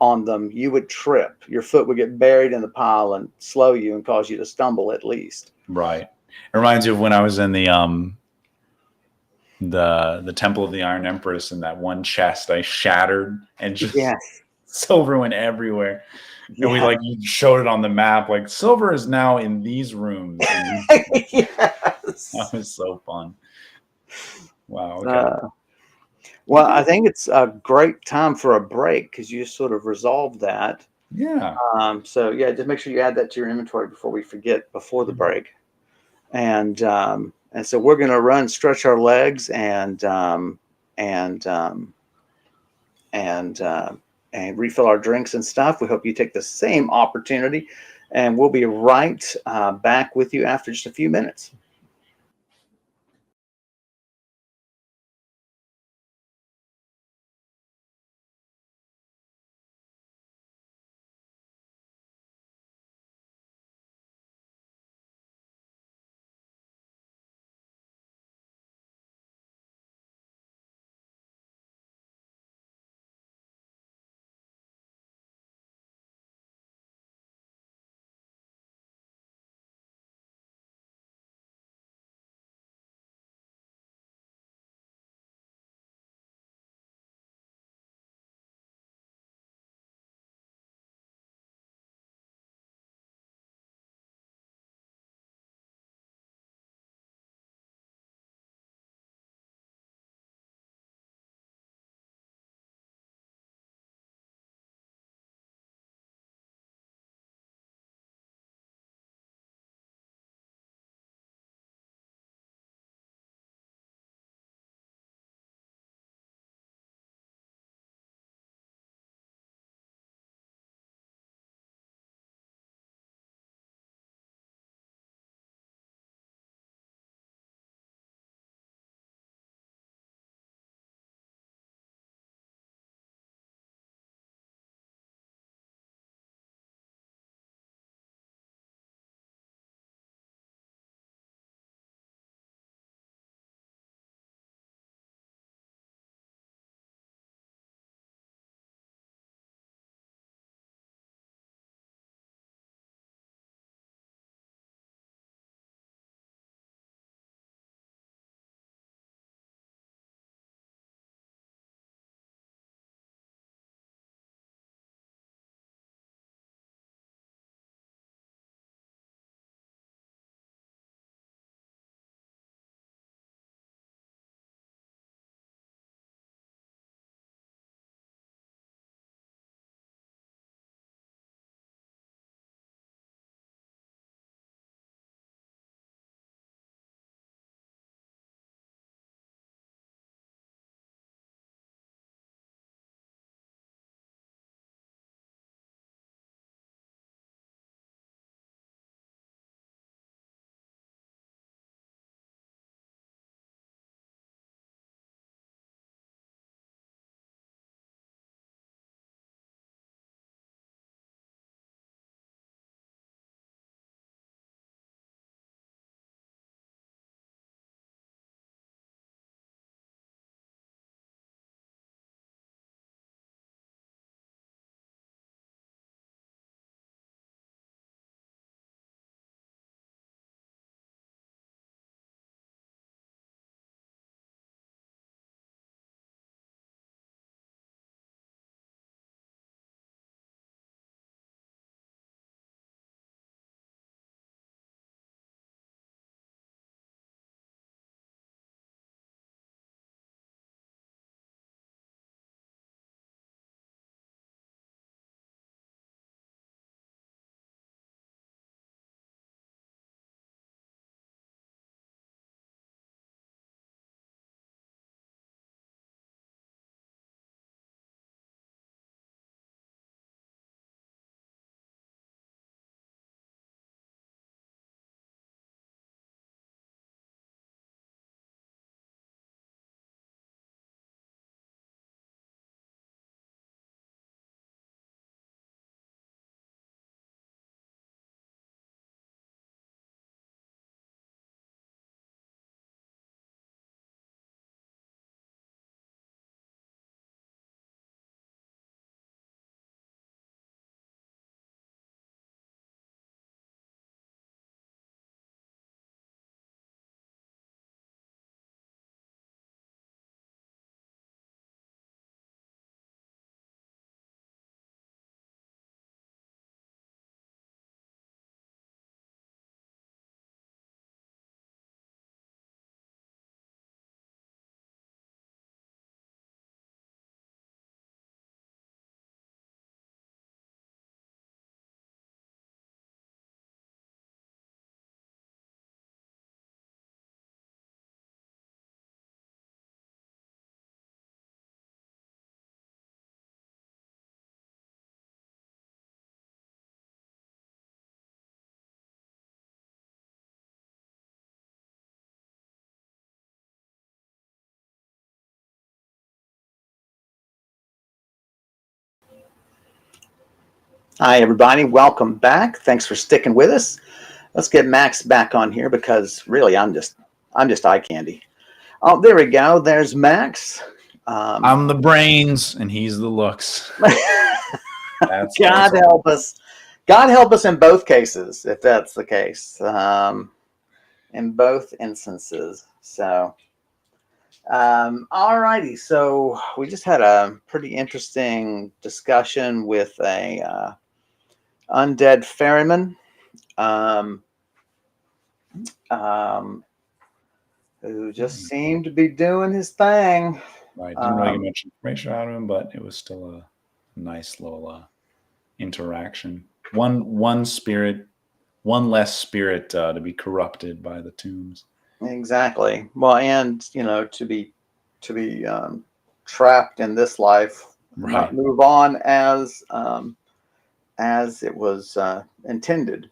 A: on them, you would trip. Your foot would get buried in the pile and slow you and cause you to stumble at least.
B: Right. It reminds you of when I was in the Temple of the Iron Empress, and that one chest I shattered and just
A: Yes.
B: silver went everywhere. And we
A: Yeah.
B: you showed it on the map, like silver is now in these rooms. And that
A: Yes.
B: was so fun. Wow. Okay.
A: Well, I think it's a great time for a break because you sort of resolved that.
B: Yeah.
A: So yeah, just make sure you add that to your inventory before we forget before the break. And so we're going to run, stretch our legs, and and and refill our drinks and stuff. We hope you take the same opportunity, and we'll be right back with you after just a few minutes. Hi, everybody. Welcome back. Thanks for sticking with us. Let's get Max back on here because really, I'm just eye candy. Oh, there we go. There's Max.
B: I'm the brains and he's the looks. That's
A: God help us. God help us in both cases, if that's the case. In both instances. So, all righty. So we just had a pretty interesting discussion with a undead ferryman. Um, um, who just seemed to be doing his thing.
B: I didn't really get much information out of him, but it was still a nice little interaction. One spirit, one less spirit to be corrupted by the tombs.
A: Exactly. Well, and to be trapped in this life, not
B: Right.
A: move on as it was intended.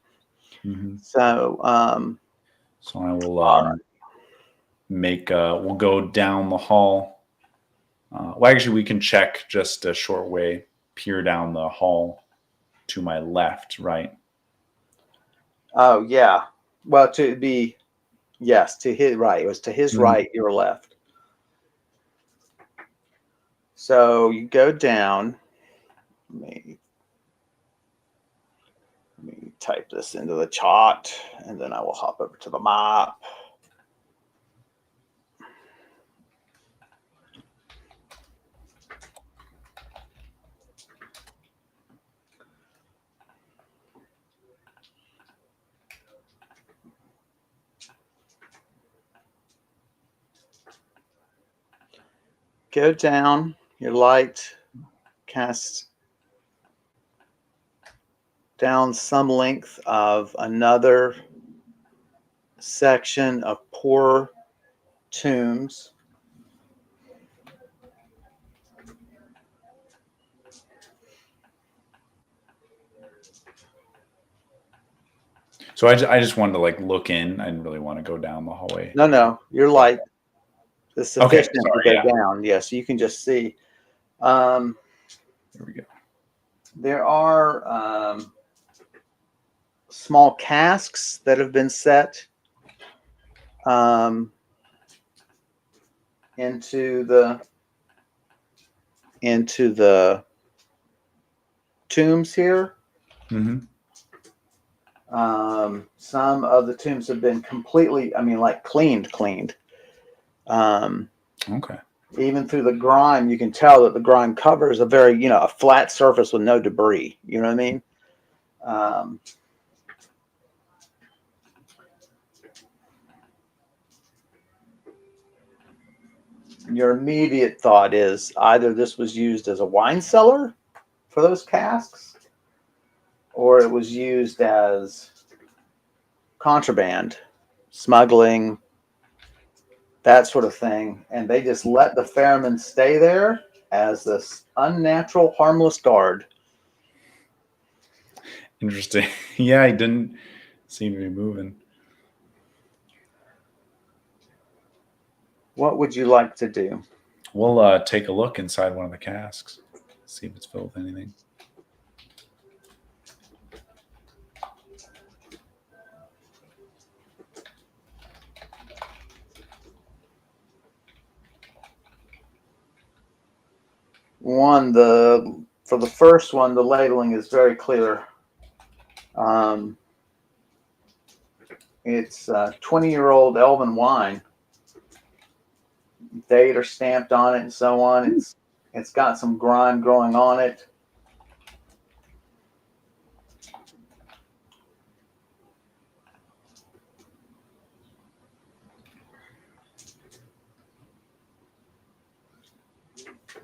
B: Mm-hmm.
A: So,
B: So I will
A: all right.
B: we'll go down the hall. Well, actually, we can check just a short way, peer down the hall to my left, right?
A: Oh yeah. Well, to be yes, to his right. It was to his right, your left. So you go down. Let me type this into the chart, and then I will hop over to the map. Go down. Your light casts down some length of another section of poor tombs.
B: So I just wanted to like look in. I didn't really want to go down the hallway.
A: No, your light is
B: Okay,
A: sufficient to
B: sorry.
A: go
B: Yeah,
A: down. Yes, you can just see. Um,
B: there we go.
A: there are small casks that have been set um, into the tombs here.
B: Mm-hmm.
A: Some of the tombs have been completely, I mean, like cleaned.
B: Okay.
A: Even through the grime, you can tell that the grime covers a very, a flat surface with no debris. You know what I mean? Um, your immediate thought is either this was used as a wine cellar for those casks, or it was used as contraband, smuggling, that sort of thing. And they just let the ferryman stay there as this unnatural, harmless guard.
B: Interesting. Yeah, he didn't seem to be moving.
A: What would you like to do?
B: We'll take a look inside one of the casks, see if it's filled with anything.
A: For the first one, the labeling is very clear. It's 20-year-old elven wine. Date are stamped on it and so on. It's got some grime growing on it.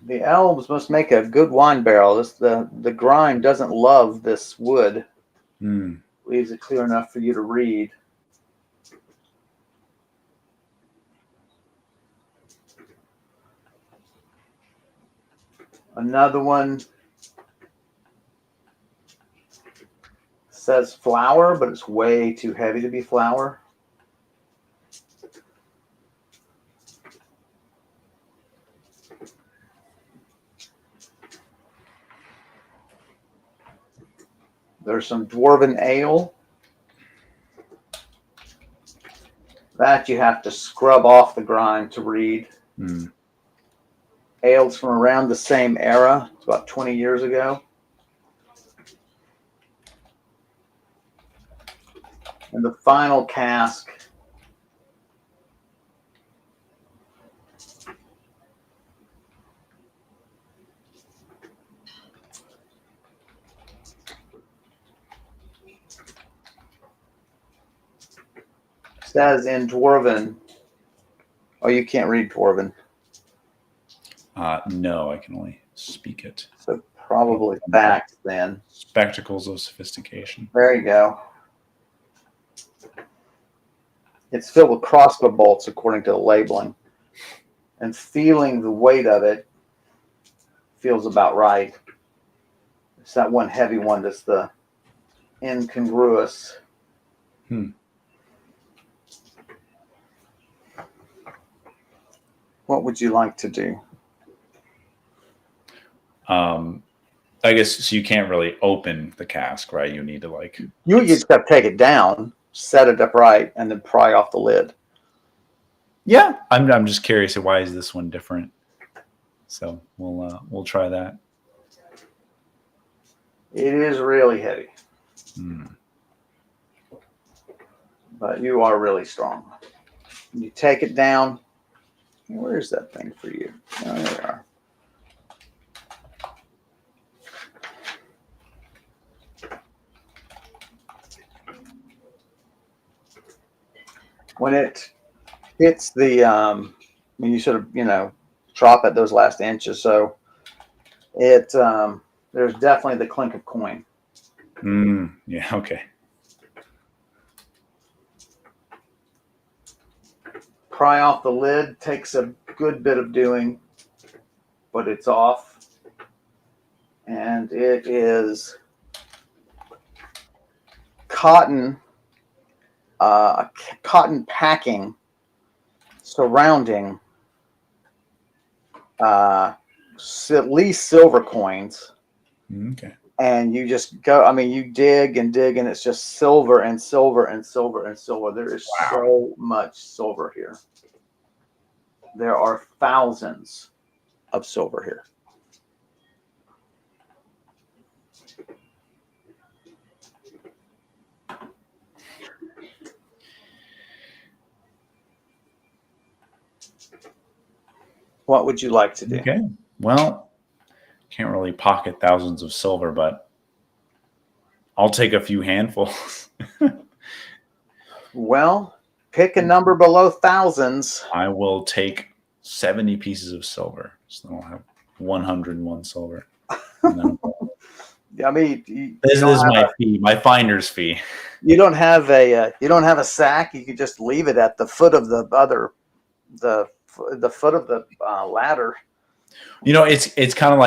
A: The elves must make a good wine barrel. The grime doesn't love this wood. Leaves it clear enough for you to read. Another one says flour, but it's way too heavy to be flour. There's some dwarven ale that you have to scrub off the grind to read.
B: Mm.
A: Ales from around the same era. It's about 20 years ago. And the final cask says in Dwarven. Oh, you can't read Dwarven.
B: No, I can only speak it.
A: So probably facts then.
B: Spectacles of sophistication.
A: There you go. It's filled with crossbow bolts according to the labeling. And feeling the weight of it feels about right. It's that one heavy one that's the incongruous. What would you like to do?
B: I guess so. You can't really open the cask, right? You need to like.
A: You just got to take it down, set it up right, and then pry off the lid.
B: Yeah, I'm just curious. Why is this one different? So we'll try that.
A: It is really heavy, but you are really strong. You take it down. Where's that thing for you? Oh, there we are. When it hits the, when you sort of, drop at those last inches, so it, there's definitely the clink of coin.
B: Yeah, okay.
A: Pry off the lid takes a good bit of doing, but it's off. And it is cotton, cotton packing surrounding at least silver coins.
B: Okay.
A: And you just go, you dig and dig, and it's just silver and silver and silver and silver. There is so much silver here. There are thousands of silver here. What would you like to do?
B: Okay. Well, can't really pocket thousands of silver, but I'll take a few handfuls.
A: Well, pick a number below thousands.
B: I will take 70 pieces of silver. So then I'll have 101 silver.
A: This
B: is my fee, my finder's fee.
A: You don't have a sack. You could just leave it at the foot of the foot of the ladder.
B: It's kind of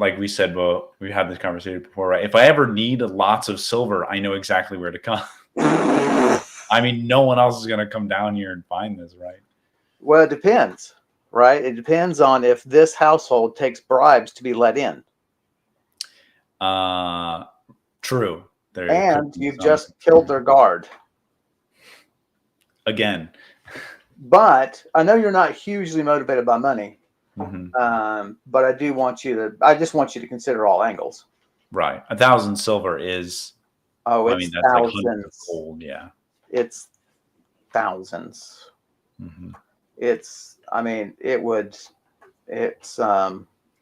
B: like we said, well, we had this conversation before, right? If I ever need lots of silver, I know exactly where to come. No one else is going to come down here and find this, right?
A: Well, it depends, right? It depends on if this household takes bribes to be let in.
B: True.
A: And you've just killed their guard.
B: Again.
A: But I know you're not hugely motivated by money. But I just want you to consider all angles.
B: Right. 1,000 silver is,
A: it's
B: that's
A: thousands.
B: like hundreds of gold. Yeah.
A: It's thousands. It's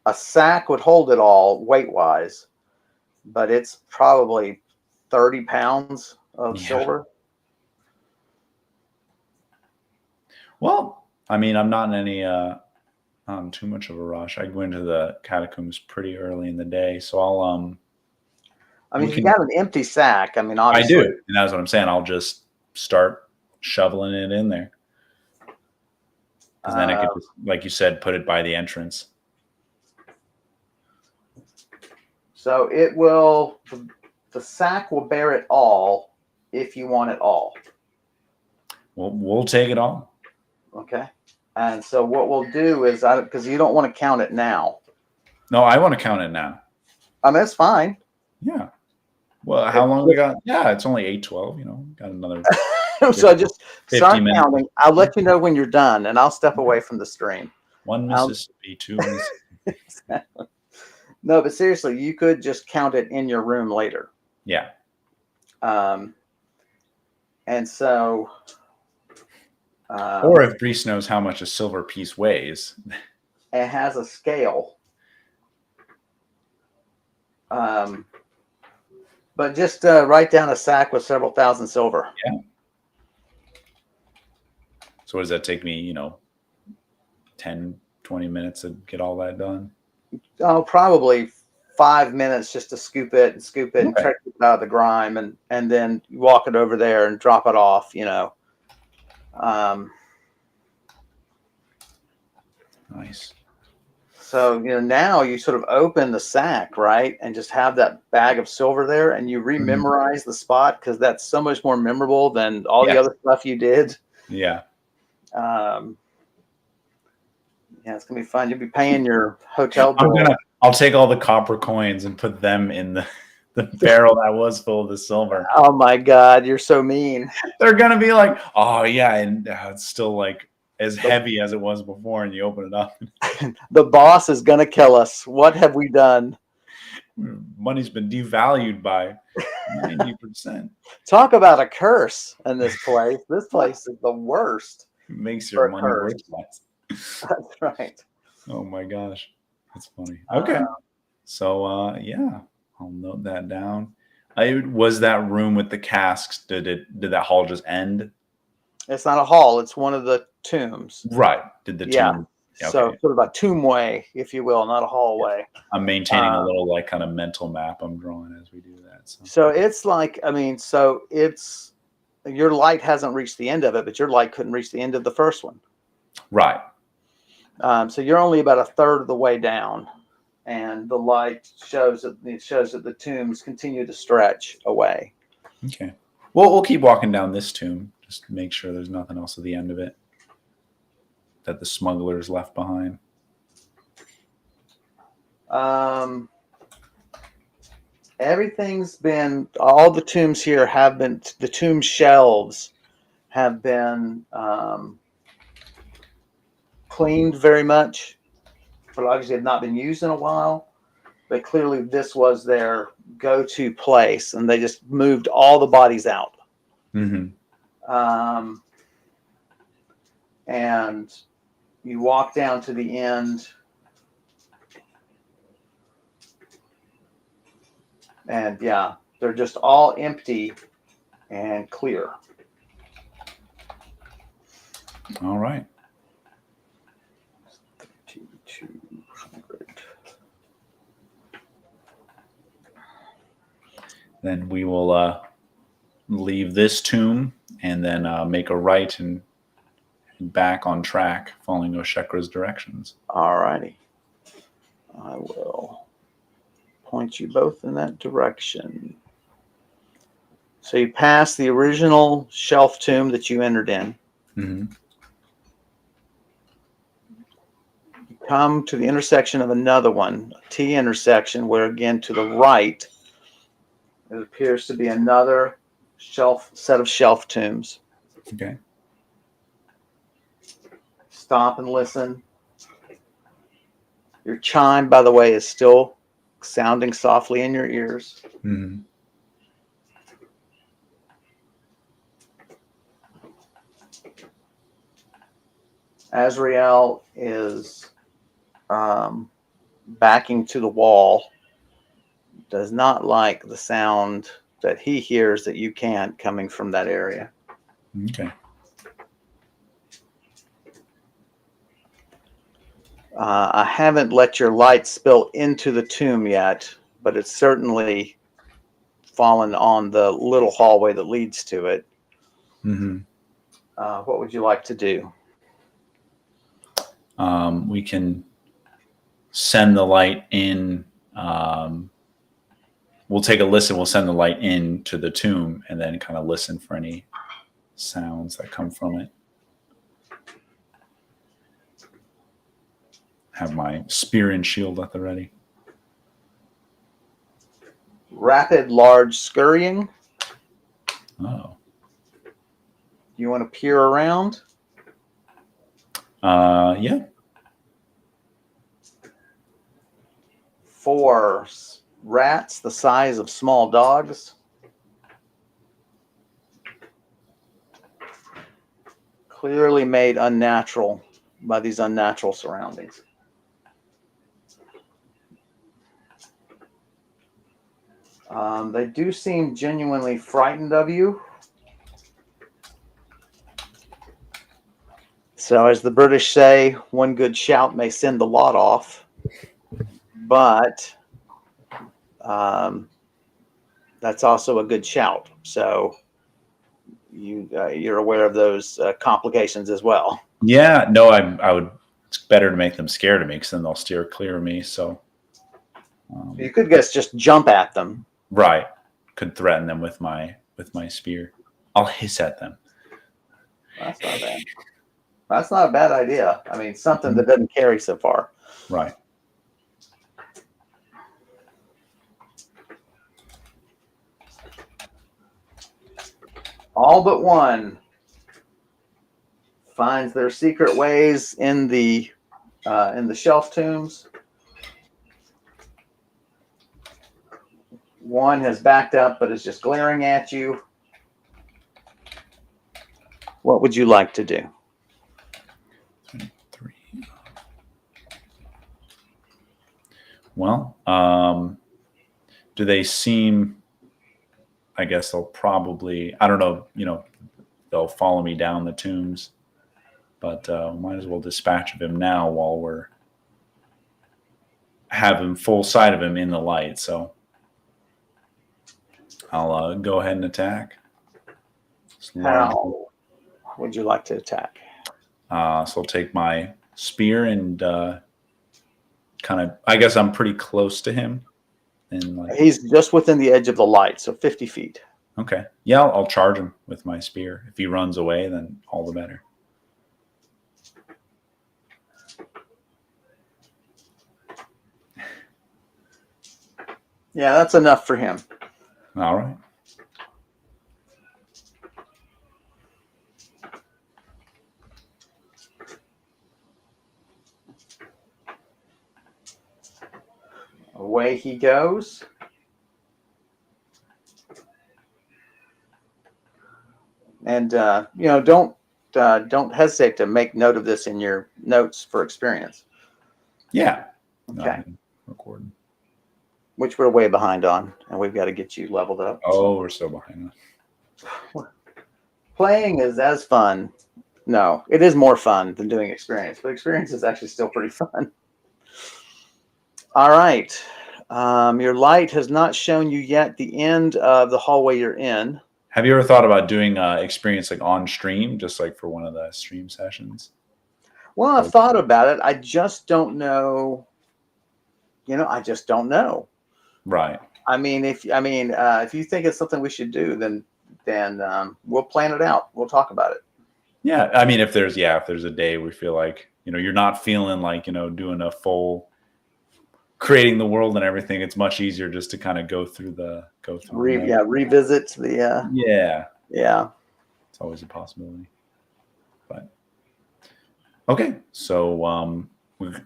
A: a sack would hold it all weight wise, but it's probably 30 pounds of silver.
B: Well, I'm not in any too much of a rush. I go into the catacombs pretty early in the day, so I'll
A: if you got an empty sack, obviously
B: I do, and that's what I'm saying. I'll just start shoveling it in there, because then I could just, like you said, put it by the entrance.
A: So the sack will bear it all if you want it all.
B: We'll take it all.
A: Okay. And so what we'll do is, because you don't want to count it now.
B: No, I want to count it now.
A: That's fine.
B: Yeah. Well, how long we got? Yeah, it's only 8:12. Got another
A: So just
B: 50
A: start
B: minutes.
A: counting. I'll let you know when you're done, and I'll step away from the stream.
B: One Mississippi, two Mississippi.
A: No, but seriously, you could just count it in your room later.
B: Yeah.
A: And so,
B: Or if Brise knows how much a silver piece weighs.
A: it has a scale. But just write down a sack with several thousand silver.
B: Yeah. So what does that take me, 10, 20 minutes to get all that done?
A: Oh, probably 5 minutes just to scoop it and
B: Okay.
A: try to get it out of the grime, and then you walk it over there and drop it off,
B: Nice.
A: So, now you sort of open the sack, right? And just have that bag of silver there, and you rememorize the spot, because that's so much more memorable than all the other stuff you did.
B: Yeah.
A: Yeah, it's going to be fun. You'll be paying your hotel bill.
B: I'll take all the copper coins and put them in the barrel that was full of the silver.
A: Oh my God, you're so mean.
B: They're going to be like, oh yeah. And it's still like as heavy as it was before. And you open it up.
A: The boss is going to kill us. What have we done?
B: Money's been devalued by 90%.
A: Talk about a curse in this place. This place is the worst.
B: It makes your money worthless.
A: That's right.
B: Oh my gosh. That's funny. Okay. So yeah, I'll note that down. Was that room with the casks, did that hall just end?
A: It's not a hall, it's one of the tombs.
B: Right. Did the tomb?
A: Okay. So sort of a tombway, if you will, not a hallway.
B: I'm maintaining a little like kind of mental map I'm drawing as we do that.
A: So it's like, it's your light hasn't reached the end of it, but your light couldn't reach the end of the first one.
B: Right.
A: So you're only about a third of the way down, and the light shows that the tombs continue to stretch away.
B: Okay. Well, we'll keep walking down this tomb just to make sure there's nothing else at the end of it that the smugglers left behind.
A: Everything's been, all the tombs here have been, the tomb shelves have been cleaned very much, but obviously have not been used in a while. But clearly this was their go-to place, and they just moved all the bodies out.
B: Mm-hmm.
A: And you walk down to the end, and yeah, they're just all empty and clear.
B: All right.
A: 3,200.
B: Then we will leave this tomb and then make a right and back on track, following Oshekra's directions.
A: All righty. I will point you both in that direction. So you pass the original shelf tomb that you entered in.
B: Mm-hmm.
A: You come to the intersection of another one, a T intersection, where again to the right, it appears to be another set of shelf tombs.
B: Okay.
A: Stop and listen. Your chime, by the way, is still sounding softly in your ears.
B: Mm-hmm.
A: Azrael is backing to the wall. Does not like the sound that he hears that you can't coming from that area.
B: Okay.
A: I haven't let your light spill into the tomb yet, but it's certainly fallen on the little hallway that leads to it.
B: Mm-hmm.
A: What would you like to do?
B: We can send the light in. We'll take a listen. We'll send the light into the tomb and then kind of listen for any sounds that come from it. Have my spear and shield at the ready.
A: Rapid, large scurrying.
B: Oh.
A: You want to peer around?
B: Yeah.
A: 4, rats the size of small dogs. Clearly made unnatural by these unnatural surroundings. They do seem genuinely frightened of you. So, as the British say, one good shout may send the lot off. But that's also a good shout. So, you're aware of those complications as well.
B: Yeah. No, I would. It's better to make them scared of me because then they'll steer clear of me. So.
A: You could just jump at them.
B: Right. Could threaten them with my spear. I'll hiss at them.
A: That's not bad. That's not a bad idea. I mean, something that doesn't carry so far.
B: Right.
A: All but one finds their secret ways in the shelf tombs. One has backed up, but is just glaring at you. What would you like to do?
B: 3. Well, do they seem? I guess they'll probably. I don't know. They'll follow me down the tombs, but might as well dispatch of him now while we're having full sight of him in the light. So I'll go ahead and attack.
A: How would you like to attack?
B: So I'll take my spear and kind of. I guess I'm pretty close to him. And
A: he's just within the edge of the light, so 50 feet.
B: Okay. Yeah, I'll charge him with my spear. If he runs away, then all the better.
A: Yeah, that's enough for him.
B: All right.
A: Away he goes. And don't hesitate to make note of this in your notes for experience.
B: Yeah.
A: Okay.
B: Recording.
A: Which we're way behind on, and we've got to get you leveled up.
B: Oh, we're still behind.
A: Playing is as fun. No, it is more fun than doing experience, but experience is actually still pretty fun. All right. Your light has not shown you yet the end of the hallway you're in.
B: Have you ever thought about doing experience like on stream, just like for one of the stream sessions?
A: Well, I've thought about it. I just don't know. I just don't know.
B: Right.
A: I mean, if you think it's something we should do, then we'll plan it out. We'll talk about it.
B: Yeah. I mean, if there's a day we feel like, you're not feeling like, doing a full creating the world and everything, it's much easier just to kind of go through.
A: Revisit the. Yeah.
B: It's always a possibility. But okay, so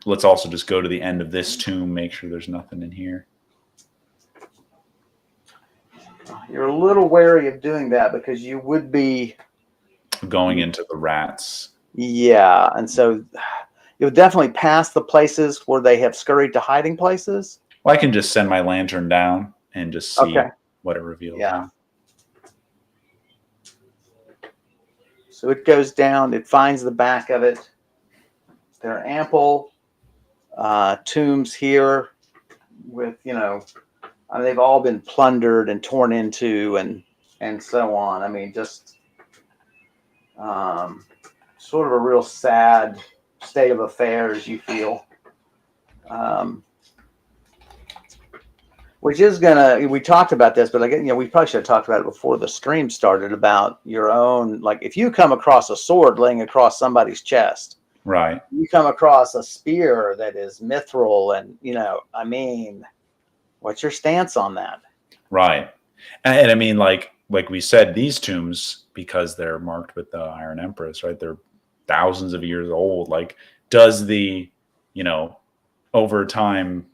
B: let's also just go to the end of this tomb, make sure there's nothing in here.
A: You're a little wary of doing that because you would be
B: going into the rats.
A: Yeah, and so you'll definitely pass the places where they have scurried to hiding places.
B: Well, I can just send my lantern down and just see what it reveals.
A: Yeah. So it goes down. It finds the back of it. There are ample tombs here with, they've all been plundered and torn into and so on. I mean, just sort of a real sad state of affairs, you feel. Which is we talked about this, but we probably should have talked about it before the stream started about your own, like if you come across a sword laying across somebody's chest,
B: right?
A: You come across a spear that is mithril and, what's your stance on that?
B: Right. And I mean, like we said, these tombs, because they're marked with the Iron Empress, right? They're thousands of years old. Like, does the, you know, over time,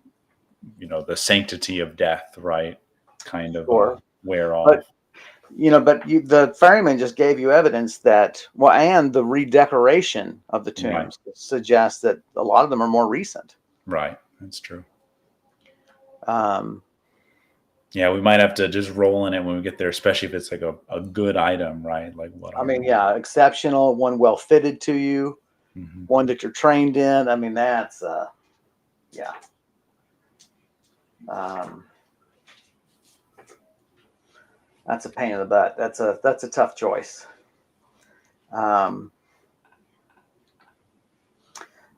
B: the sanctity of death, right, kind of
A: Sure.
B: wear
A: But
B: off?
A: the ferryman just gave you evidence that, well, and the redecoration of the
B: Right.
A: tombs suggests that a lot of them are more recent.
B: Right. That's true.
A: Um,
B: Yeah, we might have to just roll in it when we get there, especially if it's like a good item, right? Like what
A: I
B: are
A: mean,
B: they?
A: yeah, exceptional, one well fitted to you,
B: Hmm.
A: one that you're trained in. I mean, that's yeah. Um, that's a pain in the butt. That's a tough choice. Um,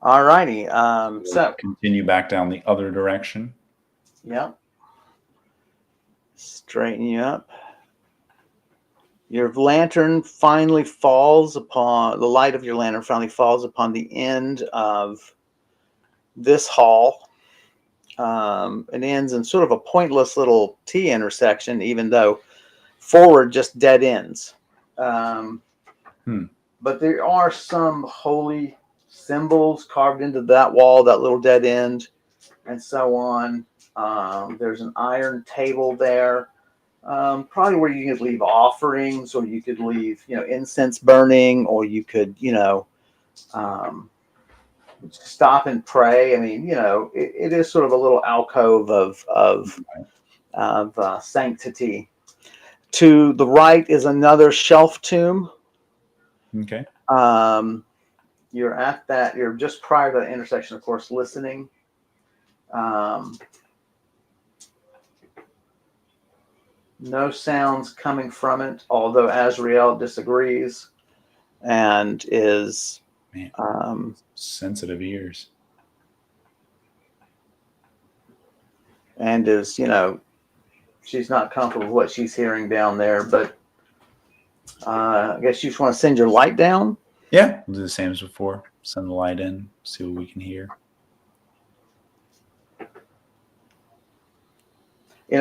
A: all righty.
B: We'll continue back down the other direction.
A: Yeah, straighten you up. Your lantern finally falls upon the light of your lantern finally falls upon the end of this hall. It ends in sort of a pointless little T intersection, even though forward just dead ends. Um,
B: Hmm.
A: but there are some holy symbols carved into that wall, that little dead end, and so on. There's an iron table there, probably where you could leave offerings, or you could leave, incense burning, or you could, um, stop and pray. I mean, it is sort of a little alcove of sanctity. To the right is another shelf tomb.
B: Okay.
A: You're at that. You're just prior to the intersection, of course, listening. Um, no sounds coming from it, although Azrael disagrees and is
B: Man,
A: um,
B: sensitive ears.
A: and is she's not comfortable with what she's hearing down there. But I guess you just want to send your light down.
B: Yeah, we'll do the same as before. Send the light in, see what we can hear.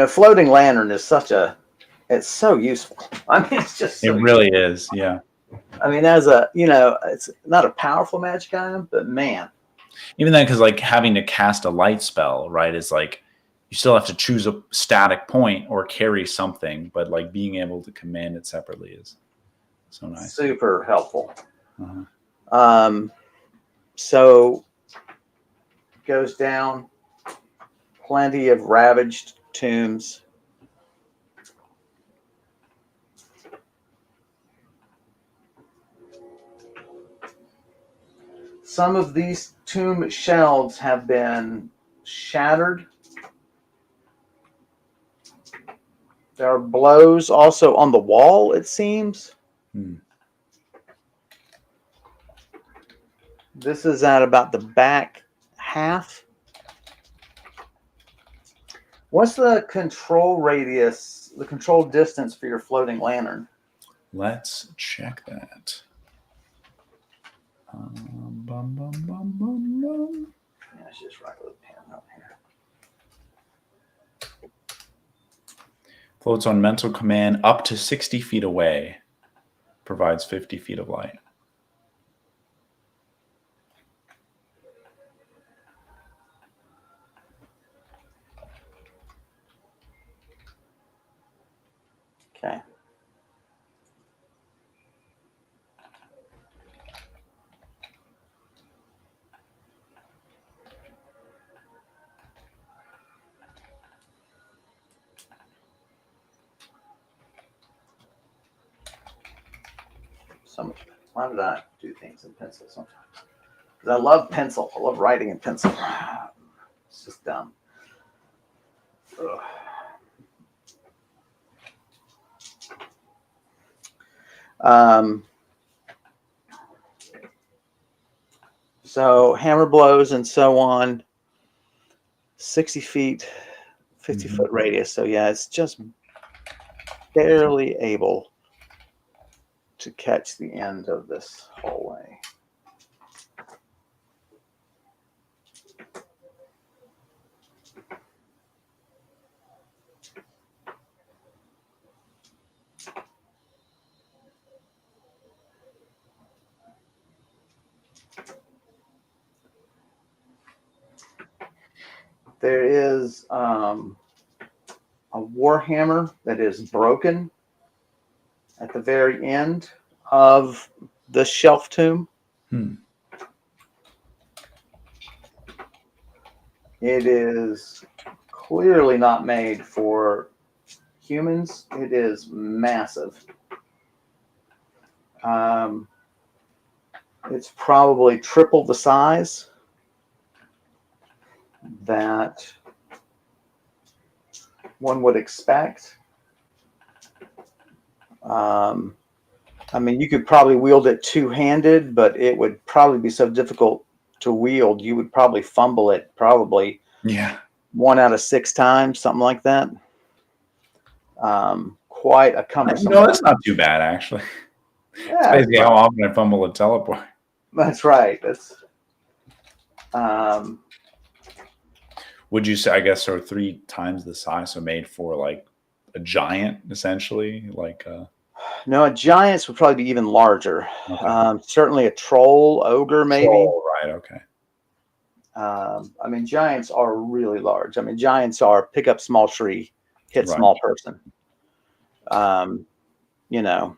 A: Floating lantern is it's so useful. I mean, it's just
B: It
A: so
B: really
A: useful.
B: is, yeah.
A: I mean, it's not a powerful magic item, but man,
B: Even then, because like having to cast a light spell, right, is like you still have to choose a static point or carry something, but like being able to command it separately is so nice.
A: super helpful.
B: Uh-huh.
A: So goes down, plenty of ravaged tombs. Some of these tomb shelves have been shattered. There are blows also on the wall, it seems.
B: Hmm.
A: This is at about the back half. What's the control radius, the control distance for your floating lantern?
B: Let's check that. Bum, bum, bum, bum, bum.
A: Yeah, I should just write with a pen up here.
B: Floats on mental command up to 60 feet away. Provides 50 feet of light.
A: Okay. So much. Why did I do things in pencil sometimes? Because I love pencil. I love writing in pencil. It's just dumb. Ugh. Um, so hammer blows and so on. 60 feet, 50-foot radius. So yeah, it's just barely able to catch the end of this hallway. There is a warhammer that is broken at the very end of the shelf tomb. It is clearly not made for humans. It is massive. It's probably triple the size that one would expect. I mean, you could probably wield it two-handed, but it would probably be so difficult to wield. You would probably fumble it probably 1 out of 6 times, something like that. Quite a cumbersome.
B: No, that's not too bad, actually.
A: Yeah,
B: it's basically how often I fumble a teleport.
A: That's right. That's.
B: Would you say, I guess, so 3 times the size, so made for like a giant, essentially? Like
A: no, giants would probably be even larger.
B: Okay.
A: Certainly a troll, ogre, maybe.
B: Troll, right? Okay.
A: I mean, giants are really large. I mean, giants are pick up small tree, hit small person. You know.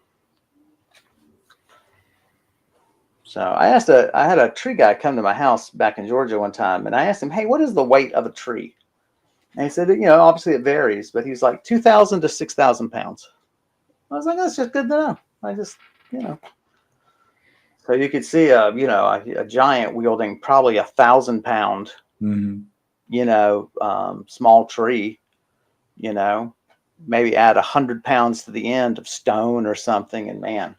A: So I had a tree guy come to my house back in Georgia one time, and I asked him, "Hey, what is the weight of a tree?" And he said, obviously it varies, but he's like 2,000 to 6,000 pounds. I was like, that's just good to know. I just, So you could see a giant wielding probably 1,000-pound, small tree, maybe add 100 pounds to the end of stone or something. And man,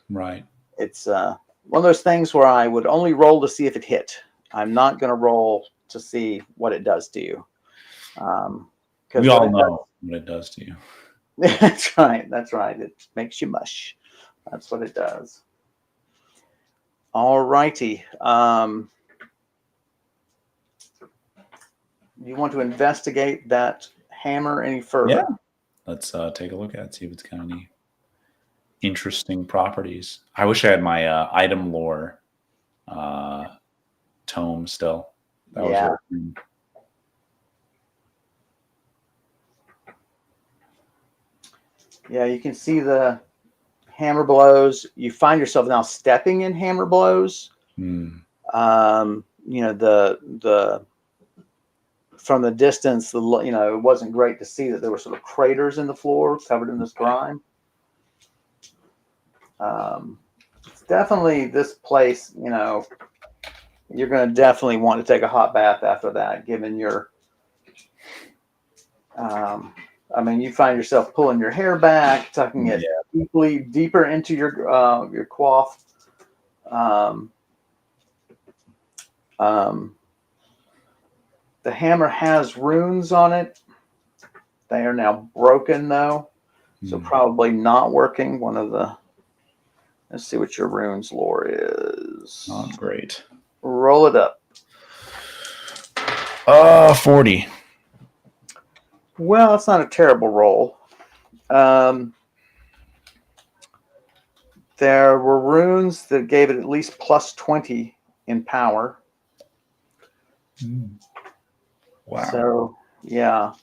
B: right.
A: It's one of those things where I would only roll to see if it hit. I'm not going to roll to see what it does to you.
B: We all know what it does to you.
A: That's right. That's right. It makes you mush. That's what it does. All righty. You want to investigate that hammer any further?
B: Yeah. Let's take a look at it, see if it's got any interesting properties. I wish I had my item lore tome still. That was really cool.
A: Yeah, you can see the hammer blows. You find yourself now stepping in hammer blows. The from the distance, it wasn't great to see that there were sort of craters in the floor covered in this grime. It's definitely this place. You're going to definitely want to take a hot bath after that, given your. You find yourself pulling your hair back, tucking it deeper into your coif. The hammer has runes on it. They are now broken, though, so probably not working. Let's see what your runes lore is.
B: Oh, great.
A: Roll it up.
B: 40.
A: Well, it's not a terrible roll. There were runes that gave it at least plus 20 in power.
B: Wow.
A: So, yeah.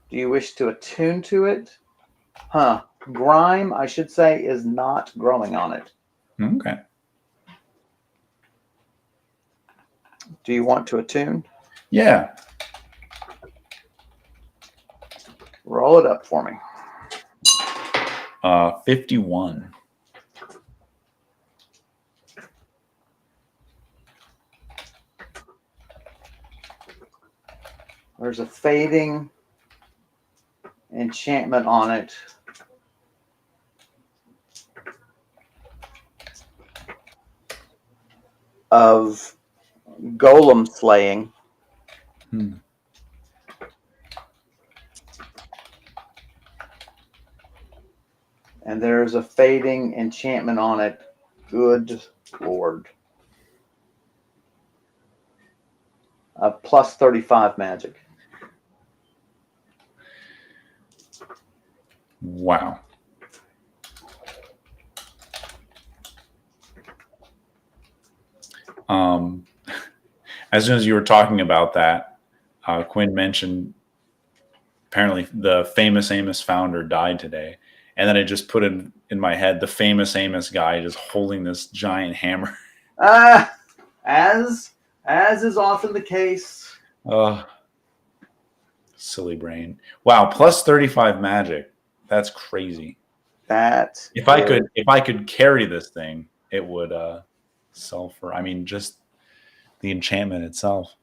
A: Do you wish to attune to it? Grime, I should say, is not growing on it.
B: Okay.
A: Do you want to attune?
B: Yeah.
A: Roll it up for me.
B: 51.
A: There's a fading enchantment on it. Of golem slaying. And there's a fading enchantment on it. Good Lord. Plus 35 magic.
B: Wow. As soon as you were talking about that, Quinn mentioned apparently the famous Amos founder died today. And then I just put in my head the famous Amos guy just holding this giant hammer.
A: As is often the case.
B: Silly brain. Wow, plus 35 magic. That's crazy. If I could carry this thing, it would sell for, I mean, just the enchantment itself.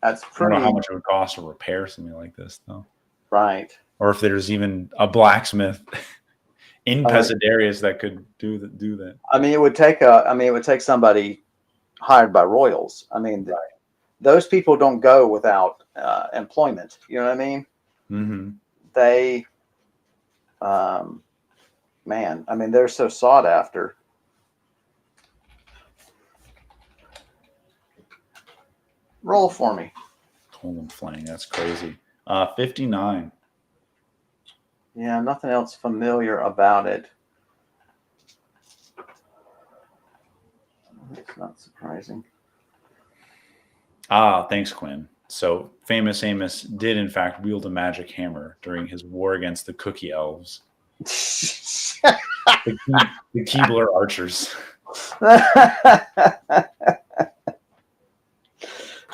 A: That's
B: I don't
A: pretty.
B: know how much it would cost to repair something like this, though.
A: Right.
B: Or if there's even a blacksmith in Pesidarius that could do that.
A: I mean, it would take somebody hired by royals. I mean, those people don't go without employment. You know what I mean?
B: Mm-hmm.
A: They, man, I mean, they're so sought after. Roll for me.
B: Colon flang, that's crazy. 59.
A: Yeah, nothing else familiar about it. It's not surprising.
B: Thanks, Quinn. So, famous Amos did, in fact, wield a magic hammer during his war against the Cookie Elves. the Keebler Archers.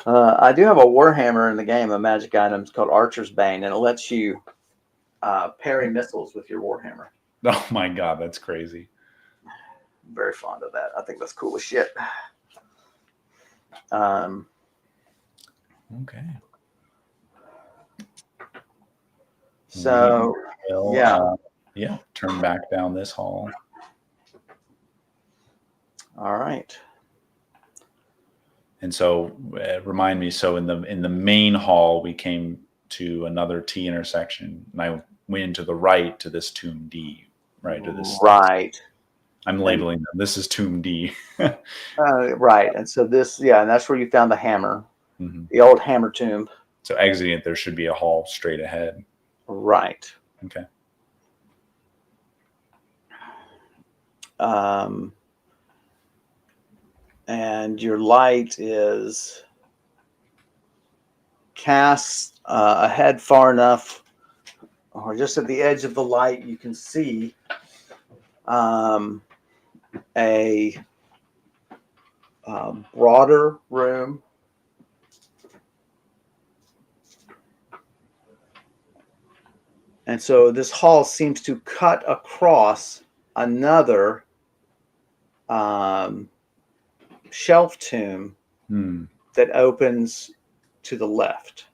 A: I do have a warhammer in the game, a magic item. It's called Archer's Bane, and it lets you parry missiles with your warhammer.
B: Oh my god, that's crazy.
A: I'm very fond of that. I think that's cool as shit.
B: Okay.
A: So,
B: yeah, turn back down this hall.
A: All right.
B: And so, remind me. So in the main hall, we came to another T intersection, and I went into the right to this tomb D. Right to this.
A: Right.
B: I'm labeling them. This is tomb D.
A: Right. And so and that's where you found the hammer,
B: mm-hmm.
A: The old hammer tomb.
B: So exiting it, there should be a hall straight ahead.
A: Right.
B: Okay.
A: And your light is cast ahead far enough, or just at the edge of the light, you can see a broader room. And so this hall seems to cut across another shelf tomb that opens to the left.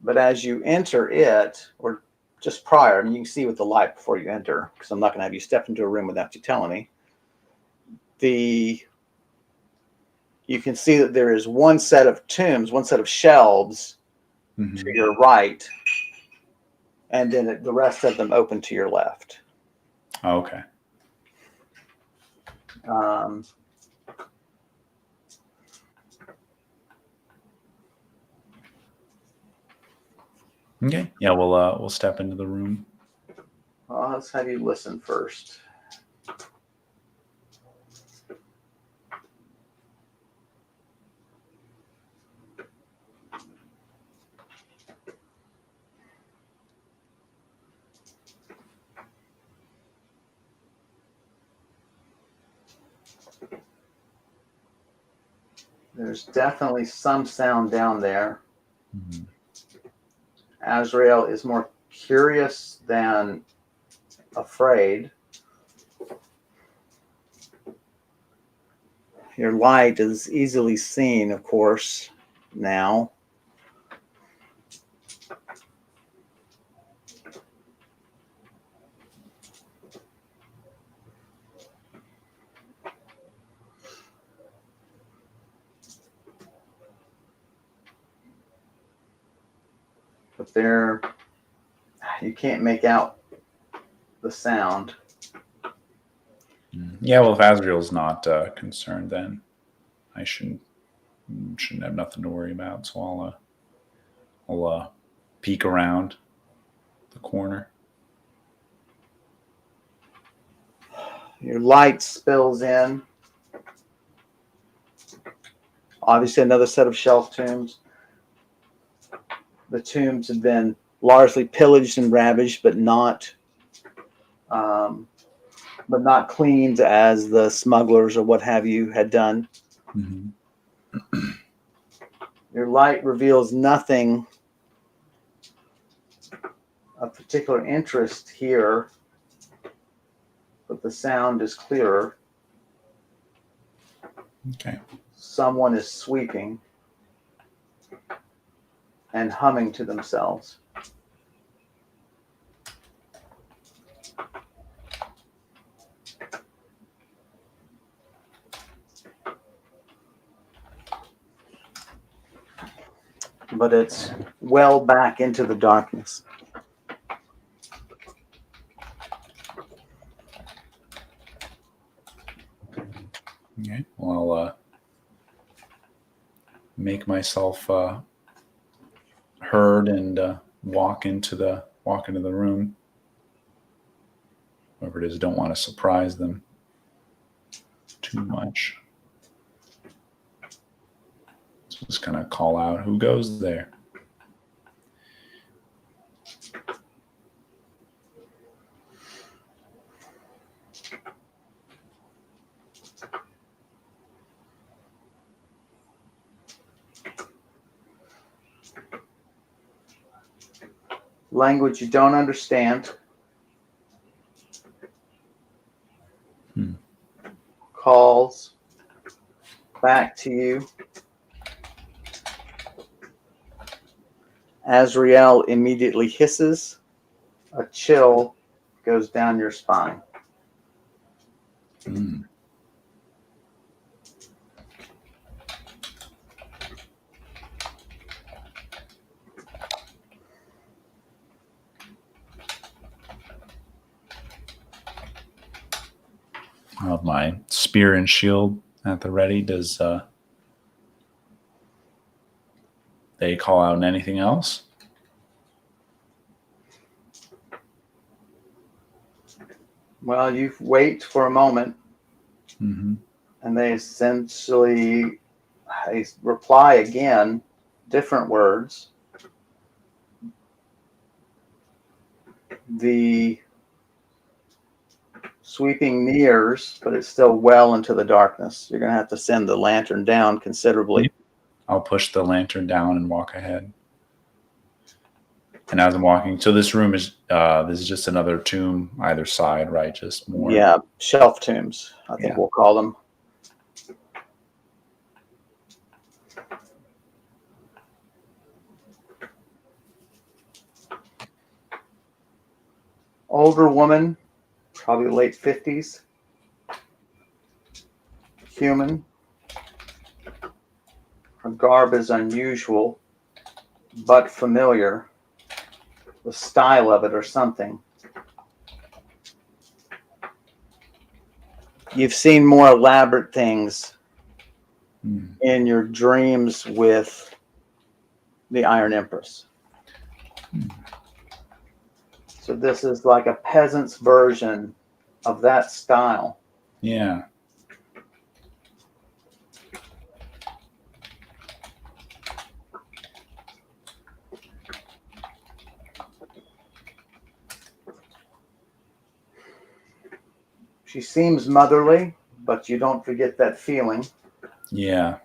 A: But as you enter it, or just prior, I mean, you can see with the light before you enter, because I'm not going to have you step into a room without you telling me. You can see that there is one set of tombs, one set of shelves to your right, and then the rest of them open to your left.
B: Oh, okay. Okay. Yeah, we'll step into the room.
A: Well, let's have you listen first. There's definitely some sound down there.
B: Mm-hmm.
A: Azrael is more curious than afraid. Your light is easily seen, of course, now. But you can't make out the sound.
B: Yeah, well, if Azrael's not concerned, then I shouldn't have nothing to worry about. So I'll peek around the corner.
A: Your light spills in, Obviously, another set of shelf tombs. The tombs have been largely pillaged and ravaged, but not cleaned as the smugglers or what have you had done.
B: Mm-hmm.
A: Your light reveals nothing of particular interest here, but the sound is clearer.
B: Okay.
A: Someone is sweeping and humming to themselves. But it's well back into the darkness.
B: Okay. Well, I'll make myself heard and walk into the room. Whoever it is, don't want to surprise them too much. So just kind of call out, who goes there?
A: Language you don't understand. Calls back to you. Azrael immediately hisses. A chill goes down your spine.
B: Mm. I have my spear and shield at the ready. Does they call out anything else?
A: Well, you wait for a moment,
B: Mm-hmm.
A: and they essentially reply again, different words. The sweeping nears, but it's still well into the darkness. You're going to have to send the lantern down considerably.
B: I'll push the lantern down and walk ahead. And as I'm walking, so this room is this is just another tomb either side, right? Just more.
A: Yeah, shelf tombs, I think we'll call them. Older woman, probably late 50s. Human. Her garb is unusual, but familiar. The style of it or something. You've seen more elaborate things in your dreams with the Iron Empress. So this is like a peasant's version of that style.
B: Yeah.
A: She seems motherly, but you don't forget that feeling.
B: Yeah.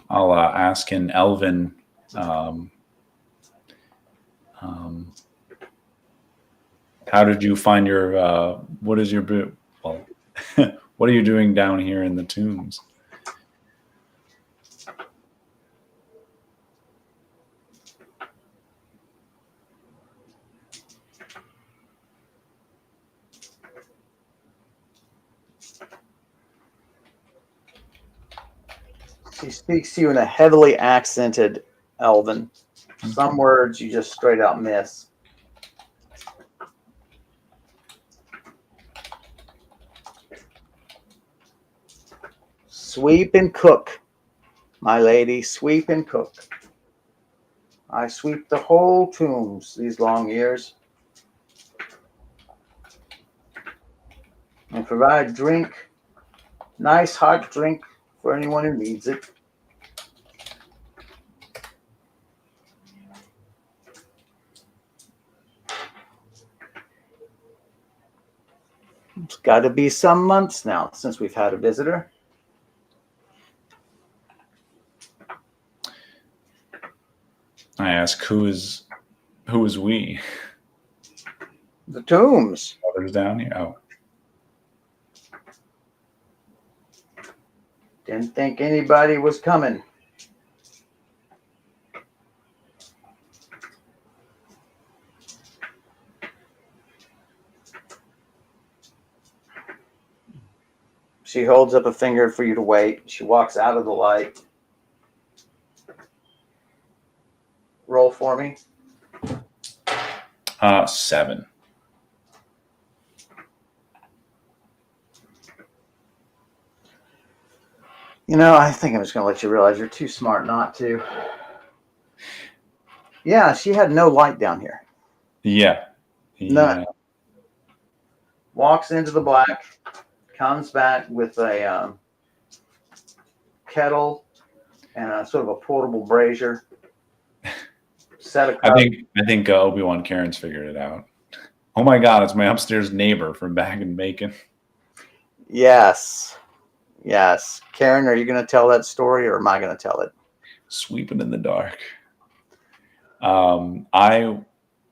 B: I'll ask in Elven. How did you find your? What is your? Well, what are you doing down here in the tombs?
A: She speaks to you in a heavily accented Elven. Some words you just straight out miss. Sweep and cook, my lady, sweep and cook. I sweep the whole tombs these long years. and provide drink, nice hot drink for anyone who needs it. It's got to be some months now since we've had a visitor.
B: I ask, who is we?
A: The tombs.
B: Others down here? Oh.
A: Didn't think anybody was coming. She holds up a finger for you to wait. She walks out of the light. Roll for me.
B: 7.
A: You know, I think I'm just going to let you realize you're too smart not to. Yeah, she had no light down here.
B: Yeah.
A: None. Walks into the black, comes back with a kettle and a sort of a portable brazier. Set a cup.
B: I think Obi-Wan Karen's figured it out. Oh my God, it's my upstairs neighbor from back in Macon.
A: Yes. Yes. Karen, are you going to tell that story or am I going to tell it?
B: Sweeping in the dark. I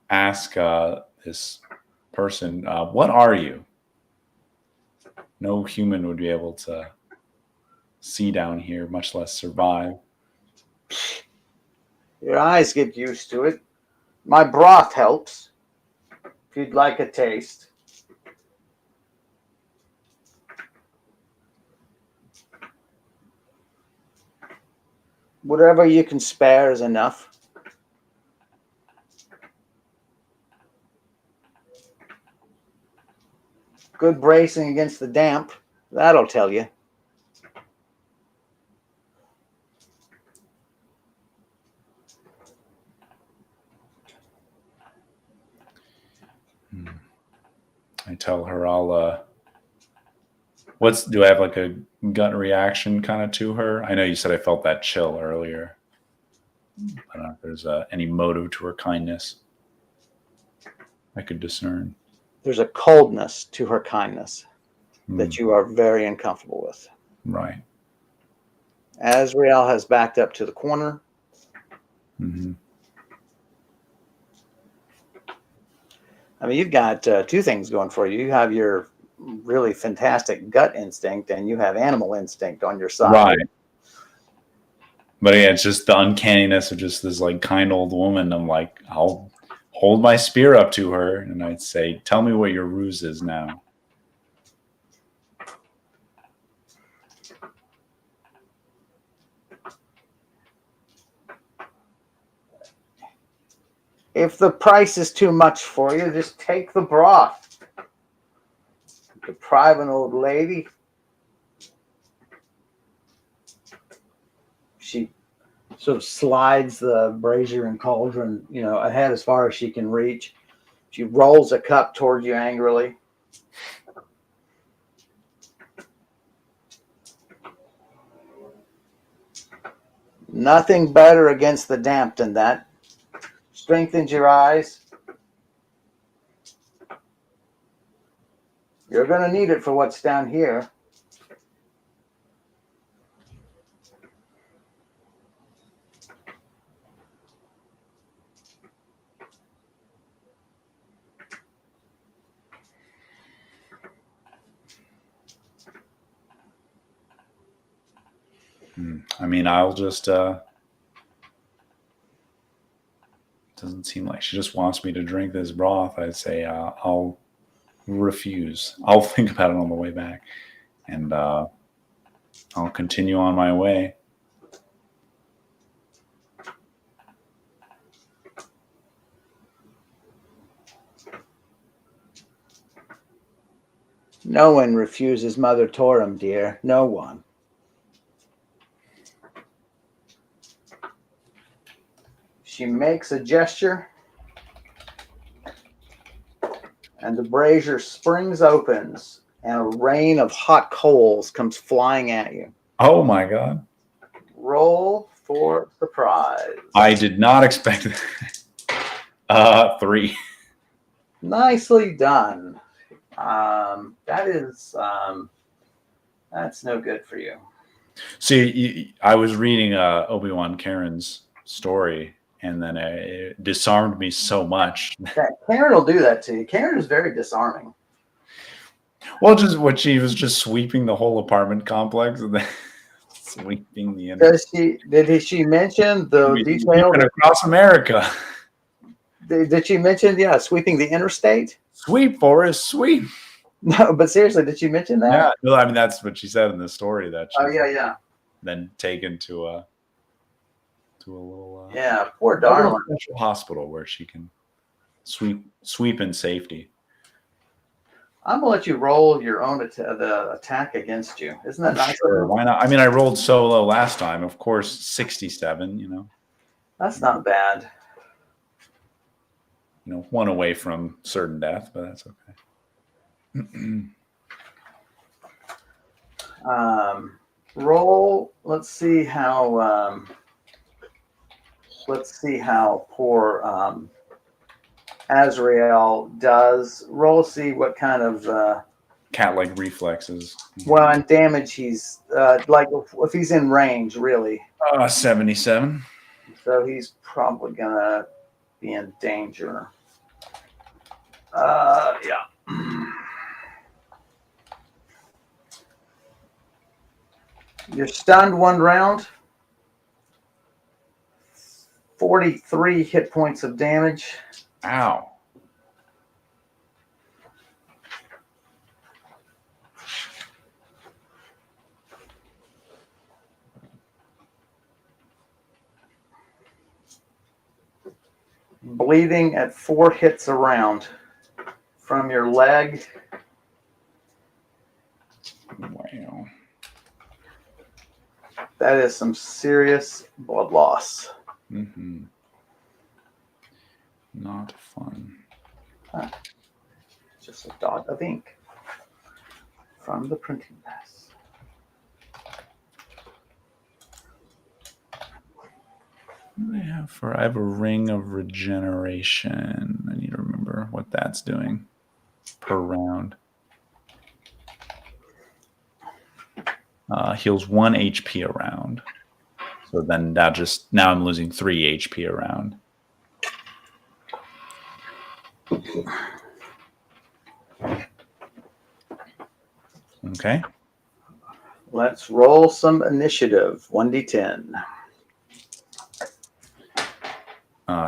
B: ask this person, what are you? No human would be able to see down here, much less survive.
A: Your eyes get used to it. My broth helps. If you'd like a taste. Whatever you can spare is enough. Good bracing against the damp. That'll tell you.
B: I tell her do I have like a gut reaction kind of to her? I know you said I felt that chill earlier. I don't know if there's any motive to her kindness I could discern.
A: There's a coldness to her kindness that you are very uncomfortable with.
B: Right.
A: Azrael has backed up to the corner.
B: Mm-hmm.
A: I mean, you've got two things going for you. You have your really fantastic gut instinct and you have animal instinct on your side.
B: Right. But yeah, it's just the uncanniness of just this like kind old woman. I'm like, I'll hold my spear up to her and I'd say, tell me what your ruse is now.
A: If the price is too much for you, just take the broth. Deprive an old lady. She sort of slides the brazier and cauldron, ahead as far as she can reach. She rolls a cup toward you angrily. Nothing better against the damp than that. Strengthens your eyes. You're going to need it for what's down here.
B: I mean, I'll just doesn't seem like she just wants me to drink this broth. I'd say I'll refuse. I'll think about it on the way back, and I'll continue on my way.
A: No one refuses Mother Torum, dear. No one. She makes a gesture, and the brazier springs opens, and a rain of hot coals comes flying at you.
B: Oh my God.
A: Roll for surprise.
B: I did not expect that. 3.
A: Nicely done. That's no good for you.
B: See, I was reading Obi-Wan Karen's story, and then it disarmed me so much.
A: Karen will do that to you. Karen is very disarming.
B: Well, just what she was just sweeping the whole apartment complex and then sweeping the
A: Did she mention the detail
B: across America?
A: Did she mention sweeping the interstate?
B: Sweep, Forrest, sweep.
A: No, but seriously, did she mention that?
B: Yeah, no, I mean that's what she said in the story. That she then taken to a little
A: poor darling
B: special hospital where she can sweep in safety.
A: I'm gonna let you roll your own the attack against you. Isn't that nice?
B: Sure, why not? I mean, I rolled solo last time, of course, 67. You know,
A: that's not bad.
B: You know, one away from certain death, but that's okay.
A: Roll. Let's see how poor Azrael does. Roll. See what kind of
B: cat-like reflexes.
A: Well, and damage. He's like if he's in range, really.
B: 77.
A: So he's probably gonna be in danger. Yeah. You're stunned 1 round. 43 hit points of damage.
B: Ow.
A: Bleeding at 4 hits a round from your leg.
B: Wow.
A: That is some serious blood loss.
B: Mm-hmm. Not fun.
A: Just a dot of ink from the printing press.
B: I have a ring of regeneration. I need to remember what that's doing per round. Heals 1 HP a round. So then now I'm losing 3 HP a round. Okay.
A: Let's roll some initiative. 1d10.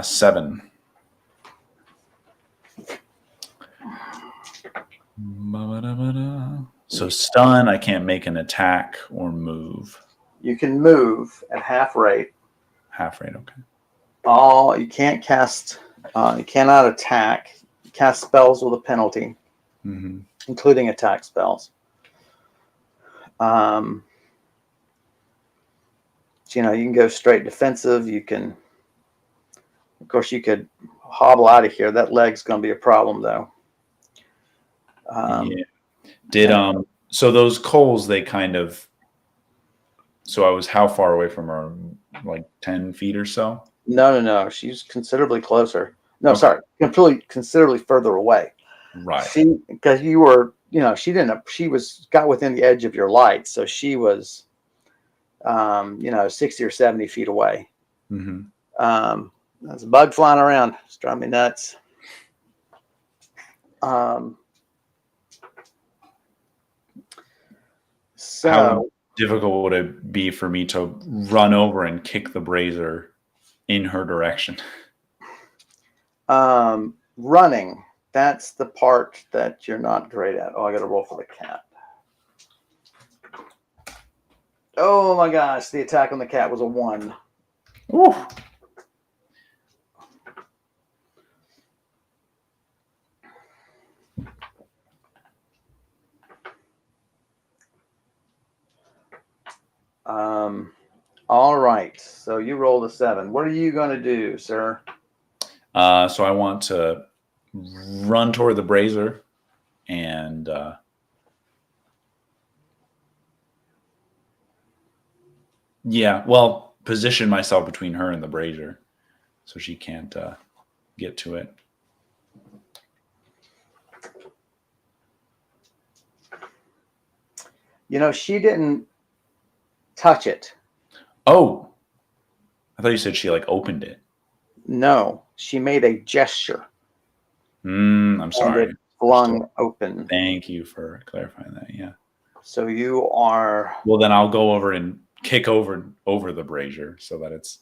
B: 7. So stun, I can't make an attack or move.
A: You can move at half rate.
B: Half rate, okay.
A: You can't cast. You cannot attack. You cast spells with a penalty, including attack spells. So, you can go straight defensive. You can, of course, you could hobble out of here. That leg's going to be a problem, though.
B: Yeah. So those coals, they kind of. So I was how far away from her? Like 10 feet or so?
A: No. She's considerably closer. No, sorry, considerably further away.
B: Right.
A: Because you were, she didn't. She got within the edge of your light, so she was, 60 or 70 feet away.
B: Mm-hmm.
A: There's a bug flying around. It's driving me nuts.
B: How difficult would it be for me to run over and kick the brazier in her direction?
A: Running. That's the part that you're not great at. Oh, I got to roll for the cat. Oh my gosh, the attack on the cat was a 1.
B: Ooh.
A: All right. So you rolled a 7. What are you going to do, sir?
B: So I want to run toward the brazier and Yeah, well, position myself between her and the brazier so she can't get to it.
A: She didn't touch it.
B: Oh, I thought you said she like opened it.
A: No, she made a gesture
B: I'm
A: and
B: sorry.
A: it flung open.
B: Thank you for clarifying that. Yeah.
A: So you are.
B: Well, then I'll go over and kick over the brazier so that it's.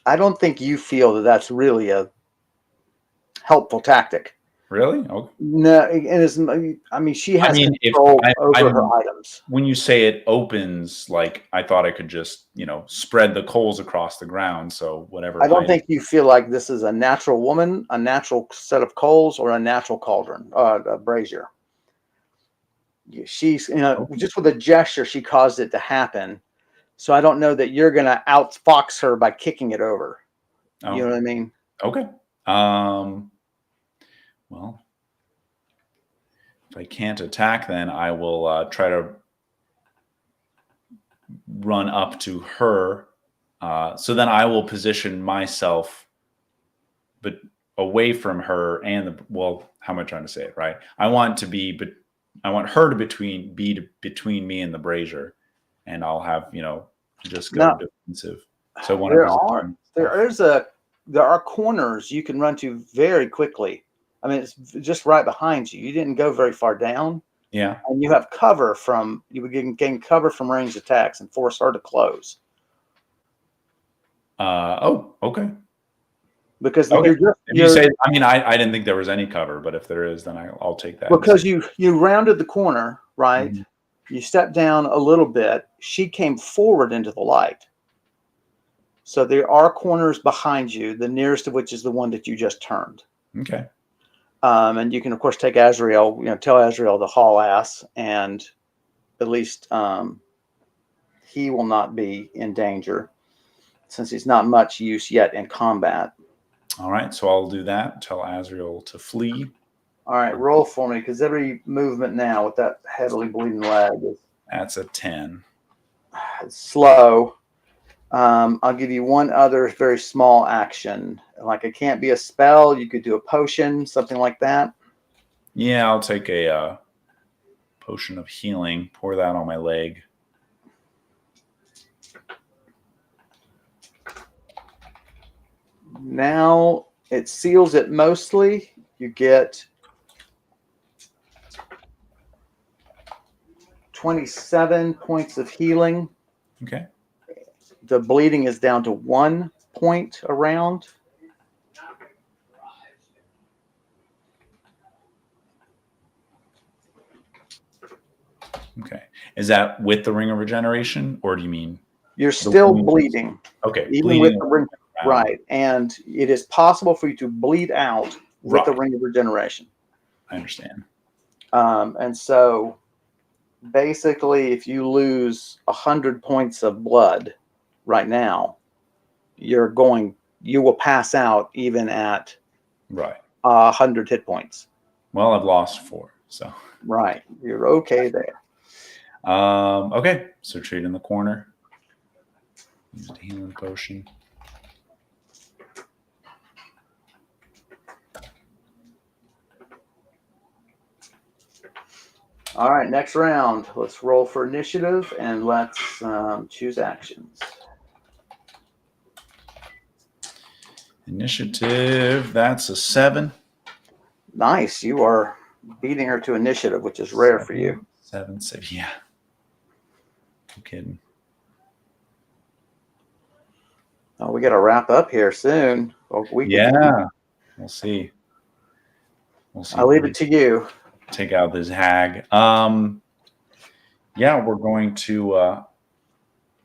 A: I don't think you feel that that's really a helpful tactic.
B: Really? Okay.
A: No, I mean, she has
B: if
A: control over her items.
B: When you say it opens, like I thought I could just, spread the coals across the ground. So whatever.
A: I don't think you feel like this is a natural woman, a natural set of coals, or a natural cauldron, a brazier. She's, just with a gesture, she caused it to happen. So I don't know that you're going to outfox her by kicking it over. You know what I mean?
B: Okay. Well, if I can't attack, then I will try to run up to her. So then I will position myself, but away from her and how am I trying to say it? Right. I want her to be between me and the brazier, and I'll have just go defensive. So
A: there are corners you can run to very quickly. I mean, it's just right behind you. You didn't go very far down.
B: Yeah.
A: And you have cover you would gain cover from ranged attacks and force her to close.
B: Okay.
A: Because
B: you say, I mean, I didn't think there was any cover, but if there is, then I'll take that.
A: Because you rounded the corner, right? Mm-hmm. You stepped down a little bit. She came forward into the light. So there are corners behind you, the nearest of which is the one that you just turned.
B: Okay.
A: And you can, of course, take Azrael, tell Azrael to haul ass, and at least he will not be in danger since he's not much use yet in combat.
B: All right, so I'll do that. Tell Azrael to flee.
A: All right, roll for me, because every movement now with that heavily bleeding leg is...
B: That's a 10.
A: It's slow. I'll give you one other very small action. Like it can't be a spell. You could do a potion, something like that.
B: Yeah, I'll take a potion of healing. Pour that on my leg.
A: Now it seals it mostly. You get 27 points of healing.
B: Okay.
A: The bleeding is down to 1 point around.
B: Okay. Is that with the ring of regeneration, or do you mean
A: you're still bleeding?
B: Okay.
A: Even bleeding with the ring, right? And it is possible for you to bleed out with the ring of regeneration.
B: I understand.
A: And so, basically, if you lose 100 points of blood right now, you will pass out even at 100 hit points.
B: Well, I've lost 4, so
A: right, you're okay there.
B: Okay, so trade in the corner. Use the healing potion.
A: All right, next round. Let's roll for initiative and let's choose actions.
B: Initiative, that's a 7.
A: Nice. You are beating her to initiative, which is rare for you.
B: 7, yeah. I'm kidding.
A: Oh, we got to wrap up here soon.
B: We'll see.
A: I'll leave it to you.
B: Take out this hag. We're going to.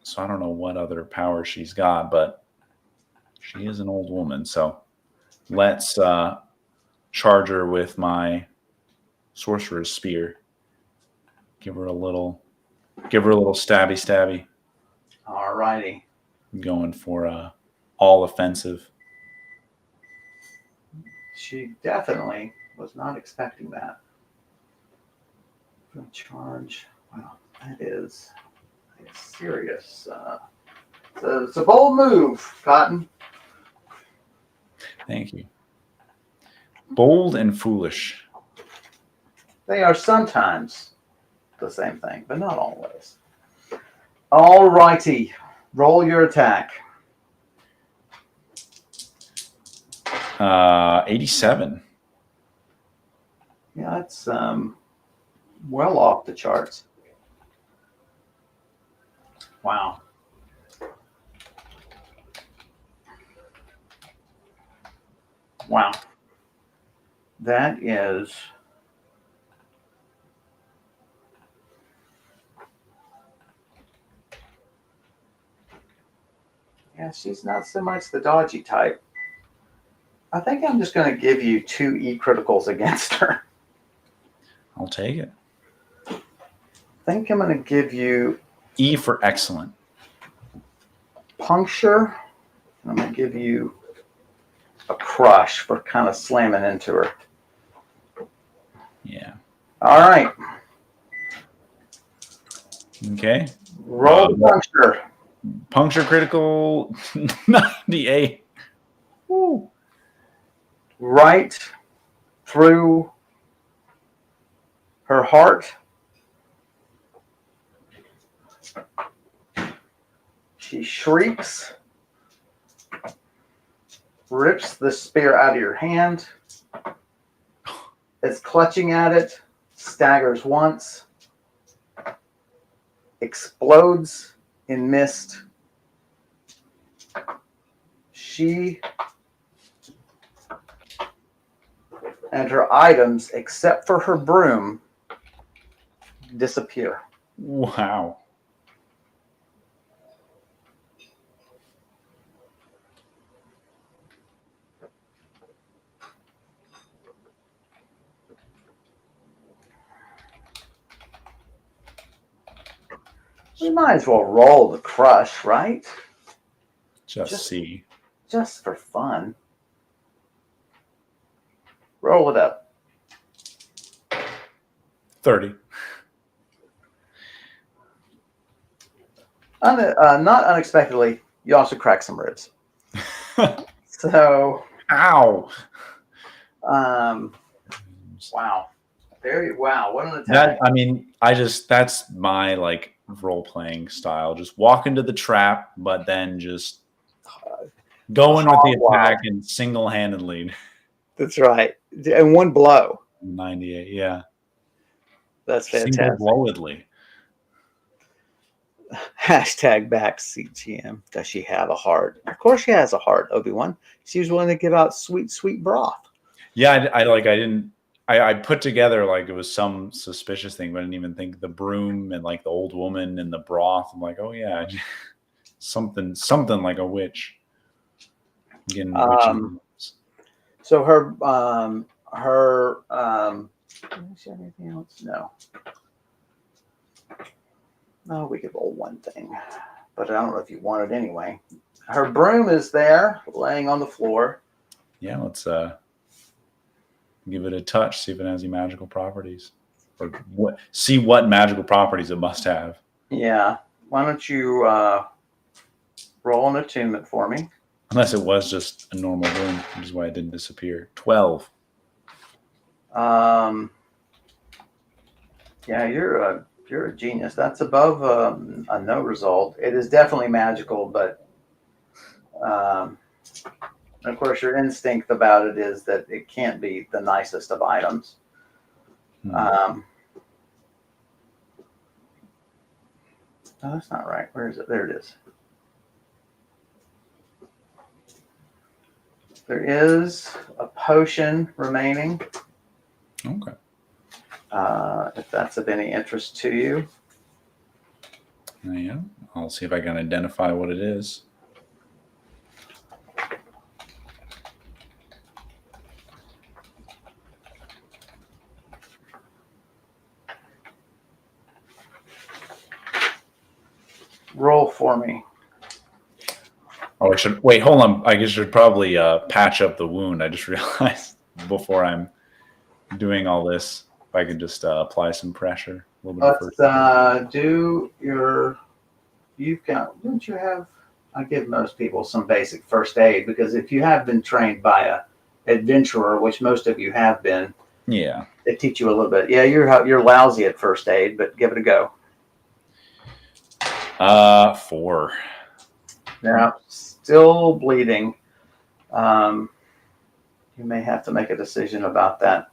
B: So I don't know what other power she's got, but she is an old woman. So let's charge her with my sorcerer's spear. Give her a little stabby.
A: All righty.
B: I'm going for all offensive.
A: She definitely was not expecting that. Charge. Wow, that is It's serious. It's a bold move, Cotton.
B: Thank you. Bold and foolish.
A: They are sometimes the same thing, but not always. All righty. Roll your attack.
B: 87.
A: Yeah, it's well off the charts. Wow. Wow. That is yeah, she's not so much the dodgy type. I think I'm just going to give you 2 E-criticals against her.
B: I'll take it.
A: I think I'm going to give you
B: E for excellent.
A: puncture. I'm going to give you a crush for kind of slamming into her.
B: Yeah.
A: All right.
B: Okay.
A: Roll the puncture.
B: Puncture critical 98.
A: Woo. Right through her heart. She shrieks, rips the spear out of your hand, is clutching at it, staggers once, explodes in mist. She and her items, except for her broom, disappear.
B: Wow.
A: We might as well roll the crush, right?
B: Just see.
A: Just for fun. Roll it up.
B: 30.
A: Not unexpectedly, you also crack some ribs. So,
B: Ow.
A: wow, wow, what an attack!
B: That I mean, that's my like role playing style. Just walk into the trap, but then just go in with the attack and single handedly.
A: That's right, and one blow.
B: 98, yeah.
A: That's fantastic.
B: Single-blowedly.
A: Hashtag back CGM. Does she have a heart? Of course she has a heart, Obi-Wan. She was willing to give out sweet, sweet broth.
B: Yeah, I put together like it was some suspicious thing, but I didn't even think the broom and like the old woman and the broth. I'm like, oh yeah, something like a witch. Again,
A: so her does she have anything else? No. No, we could roll one thing, but I don't know if you want it anyway. Her broom is there, laying on the floor.
B: Yeah, let's give it a touch, see if it has any magical properties, or see what magical properties it must have.
A: Yeah. Why don't you roll an attunement for me?
B: Unless it was just a normal broom, which is why it didn't disappear. 12.
A: Yeah, you're a genius. That's above a no result. It is definitely magical, but of course, your instinct about it is that it can't be the nicest of items. No, that's not right. Where is it? There it is. There is a potion remaining.
B: Okay.
A: If that's of any interest to you.
B: Yeah, I'll see if I can identify what it is.
A: Roll for me.
B: Oh, I should wait. Hold on. I should probably patch up the wound. I just realized before I'm doing all this, if I could just apply some pressure a little bit.
A: Let's do your you've got, don't you have, I give most people some basic first aid, because if you have been trained by a adventurer, which most of you have been,
B: Yeah.
A: they teach you a little bit. Yeah, you're lousy at first aid, but give it a go.
B: 4.
A: Yeah, still bleeding. You may have to make a decision about that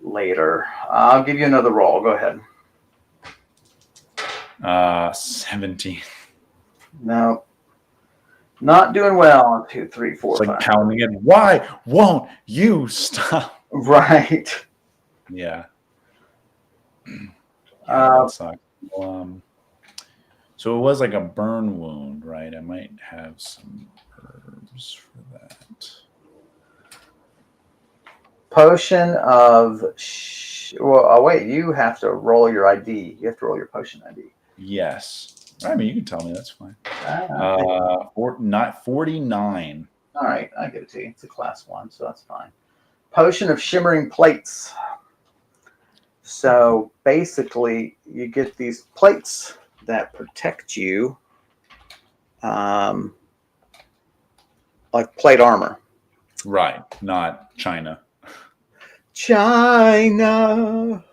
A: later. I'll give you another roll. Go ahead.
B: 17.
A: No, not doing well on 2, 3, 4,
B: It's like
A: 5.
B: pounding it. Why won't you stop?
A: Right.
B: Yeah. Yeah,
A: Uh,
B: that sucks. Well, so it was like a burn wound, right? I might have some herbs for that.
A: Potion of. Well, oh, wait. You have to roll your ID. You have to roll your potion ID.
B: Yes. I mean, you can tell me. That's fine.
A: Ah,
B: Not 49.
A: all right, I give it to you. It's a class 1, so that's fine. Potion of shimmering plates. So basically, you get these plates that protect you, like plate armor.
B: Right. Not China.
A: China,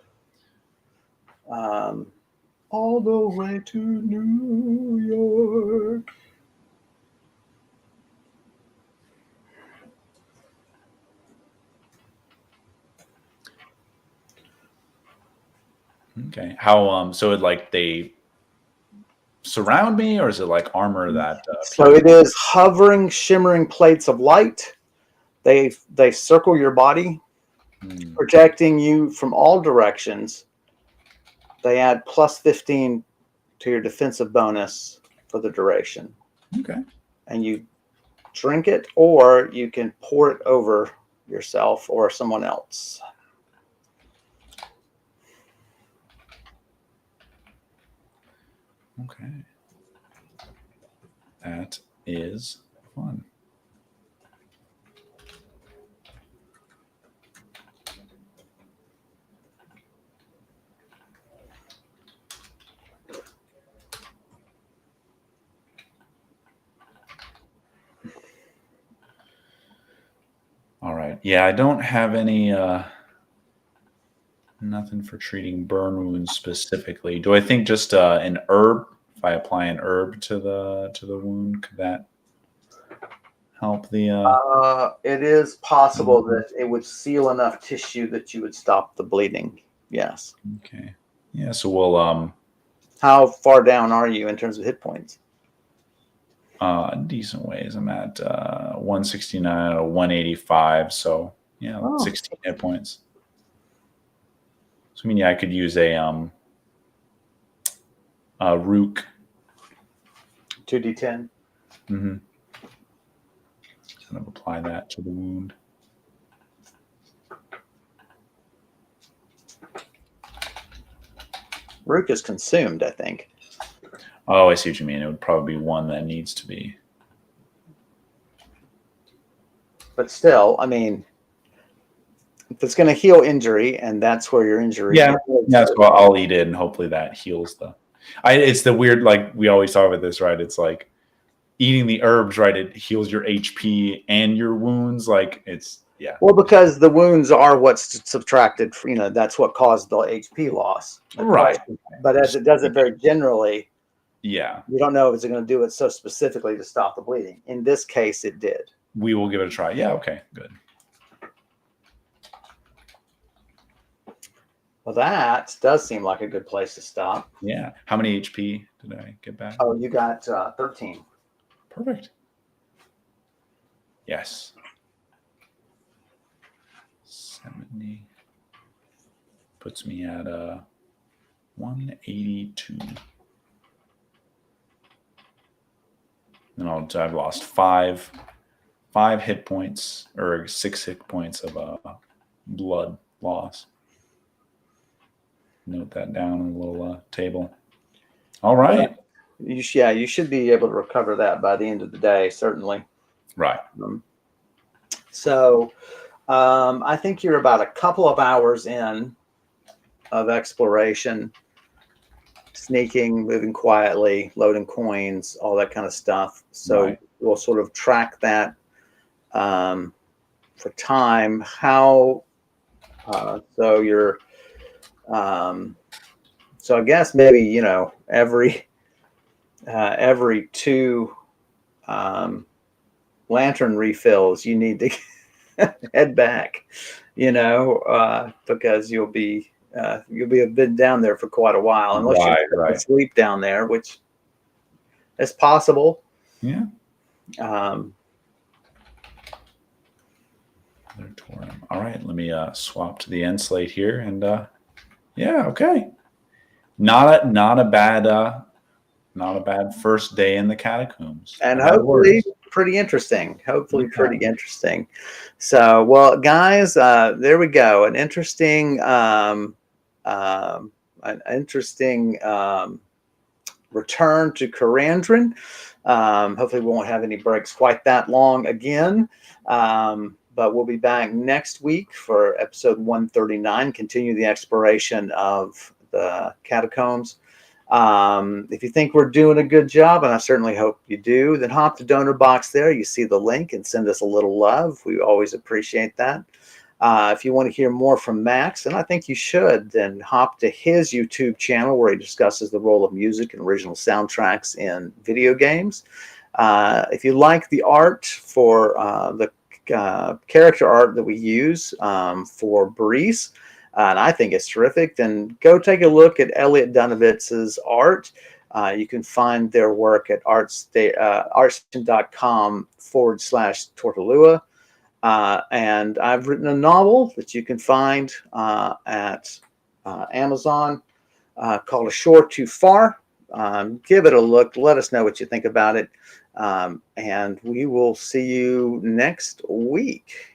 A: all the way to New York.
B: Okay. How so it like they surround me, or is it like armor that
A: So it is hovering, shimmering plates of light. They circle your body, protecting you from all directions. They add plus 15 to your defensive bonus for the duration.
B: Okay.
A: And you drink it, or you can pour it over yourself or someone else.
B: Okay. That is fun. All right. Yeah, I don't have any nothing for treating burn wounds specifically. Do I think just an herb, if I apply an herb to the wound, could that help the
A: It is possible that it would seal enough tissue that you would stop the bleeding. Yes.
B: Okay. Yeah, so we'll
A: How far down are you in terms of hit points?
B: decent ways. I'm at 169 or 185, so yeah, 16 hit points. So I mean, yeah, I could use a rook.
A: 2d10.
B: Mm-hmm. Kind of apply that to the wound.
A: Rook is consumed, I think.
B: Oh, I see what you mean. It would probably be one that needs to be.
A: But still, I mean, if it's going to heal injury, and that's where your injury
B: Yeah,
A: is.
B: that's what I'll eat it, and hopefully that heals the. It's the weird, like we always talk about this, right? It's like eating the herbs, right? It heals your HP and your wounds. Like it's yeah.
A: Well, because the wounds are what's subtracted. That's what caused the HP loss.
B: Right.
A: But as it does it very generally,
B: Yeah.
A: you don't know if it's going to do it so specifically to stop the bleeding. In this case, it did.
B: We will give it a try. Yeah. Okay. Good.
A: Well, that does seem like a good place to stop.
B: Yeah. How many HP did I get back?
A: Oh, you got 13.
B: Perfect. Yes. 70 puts me at 182. And I've lost five hit points or 6 hit points of blood loss. Note that down on a little table. All right.
A: You should be able to recover that by the end of the day, certainly.
B: Right.
A: So I think you're about a couple of hours in of exploration. sneaking, moving quietly, loading coins, all that kind of stuff. So
B: Right.
A: we'll sort of track that for time. How so you're so I guess maybe every two lantern refills you need to head back, because you'll be been down there for quite a while, unless you're
B: Right.
A: asleep down there, which is possible.
B: Yeah.
A: Um,
B: All right, let me swap to the end slate here, and yeah, okay. Not a bad first day in the catacombs.
A: and
B: I've had
A: hopefully
B: worse.
A: pretty interesting.
B: Okay.
A: So, well, guys, there we go. An interesting return to Karandrin. Hopefully, we won't have any breaks quite that long again. But we'll be back next week for episode 139, continue the exploration of the catacombs. If you think we're doing a good job, and I certainly hope you do, then hop the donor box there. You see the link and send us a little love. We always appreciate that. If you want to hear more from Max, and I think you should, then hop to his YouTube channel where he discusses the role of music and original soundtracks in video games. If you like the art for the character art that we use for Brise, and I think it's terrific, then go take a look at Elliot Dunovitz's art. You can find their work at artstation.com/Tortolua. And I've written a novel that you can find at Amazon called A Shore Too Far. Give it a look. Let us know what you think about it. And we will see you next week.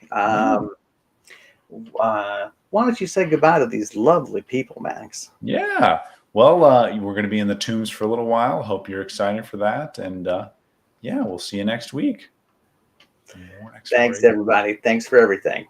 A: Why don't you say goodbye to these lovely people, Max?
B: Yeah. Well, we're going to be in the tombs for a little while. Hope you're excited for that. And yeah, we'll see you next week.
A: Thanks, everybody. Thanks for everything.